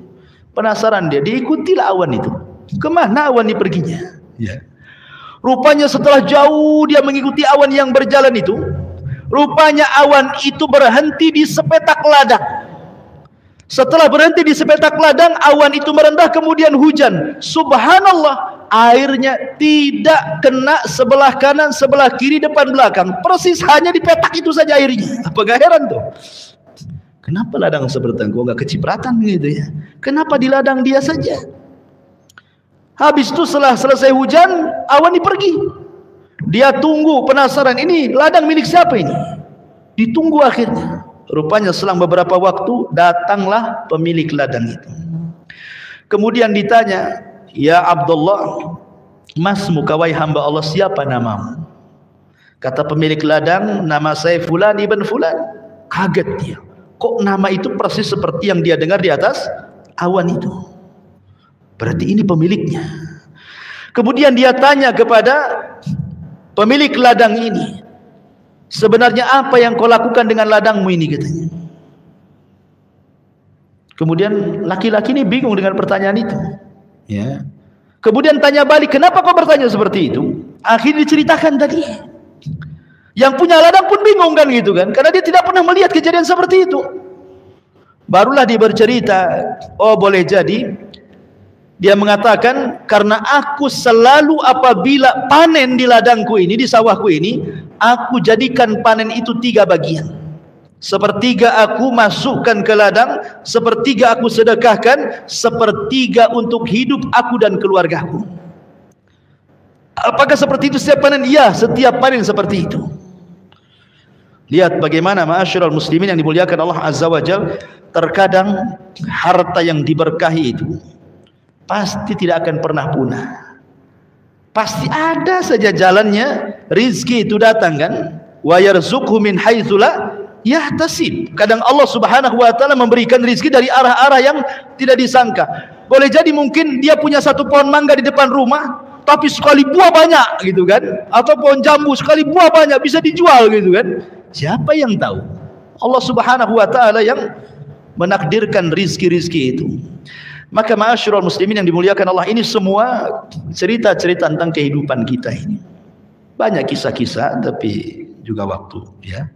Penasaran dia, diikutilah awan itu. Kemana awan ini perginya? Ya. Rupanya setelah jauh dia mengikuti awan yang berjalan itu, rupanya awan itu berhenti di sepetak ladang. Setelah berhenti di sepetak ladang, awan itu merendah, kemudian hujan. Subhanallah, airnya tidak kena sebelah kanan, sebelah kiri, depan, belakang. Persis hanya di petak itu saja airnya. Apa gak heran tuh? Kenapa ladang seperti itu? Gak kecipratan gitu ya? Kenapa di ladang dia saja? Habis itu setelah selesai hujan, awan ini pergi. Dia tunggu, penasaran, ini ladang milik siapa ini? Ditunggu akhirnya. Rupanya selang beberapa waktu datanglah pemilik ladang itu. Kemudian ditanya, ya Abdullah, masmu kawai hamba Allah, siapa namamu? Kata pemilik ladang, nama saya fulan ibn fulan. Kaget dia, kok nama itu persis seperti yang dia dengar di atas awan itu. Berarti ini pemiliknya. Kemudian dia tanya kepada pemilik ladang ini, sebenarnya apa yang kau lakukan dengan ladangmu ini, katanya. Kemudian laki-laki ini bingung dengan pertanyaan itu. Ya. Kemudian tanya balik, kenapa kau bertanya seperti itu? Akhirnya diceritakan tadi. Yang punya ladang pun bingung kan gitu kan, karena dia tidak pernah melihat kejadian seperti itu. Barulah dia bercerita, oh boleh jadi dia mengatakan, karena aku selalu apabila panen di ladangku ini, di sawahku ini, aku jadikan panen itu 3 bagian. Sepertiga aku masukkan ke ladang, sepertiga aku sedekahkan, sepertiga untuk hidup aku dan keluargaku. Apakah seperti itu setiap panen? Iya, setiap panen seperti itu. Lihat bagaimana ma'asyiral muslimin yang dimuliakan Allah Azza wa Jalla, terkadang harta yang diberkahi itu pasti tidak akan pernah punah. Pasti ada saja jalannya, rizki itu datang kan. Wa yarzuqhu min haitsu la yahtasib. Kadang Allah Subhanahu wa taala memberikan rizki dari arah-arah yang tidak disangka. Boleh jadi mungkin dia punya 1 pohon mangga di depan rumah, tapi sekali buah banyak gitu kan. Atau pohon jambu sekali buah banyak, bisa dijual gitu kan. Siapa yang tahu? Allah Subhanahu wa taala yang menakdirkan rizki-rizki itu. Maka ma'asyiral muslimin yang dimuliakan Allah, ini semua cerita-cerita tentang kehidupan kita ini. Banyak kisah-kisah tapi juga waktu ya.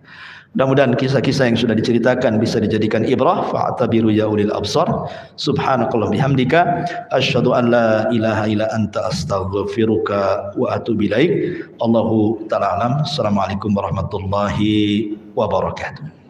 Mudah-mudahan kisah-kisah yang sudah diceritakan bisa dijadikan ibrah. Fa'tabiru ya ulil absar. Subhanakallah bihamdika asyhadu an la ilaha illa anta astaghfiruka wa atubu ilaik. Allahu ta'ala alam. Assalamualaikum warahmatullahi wabarakatuh.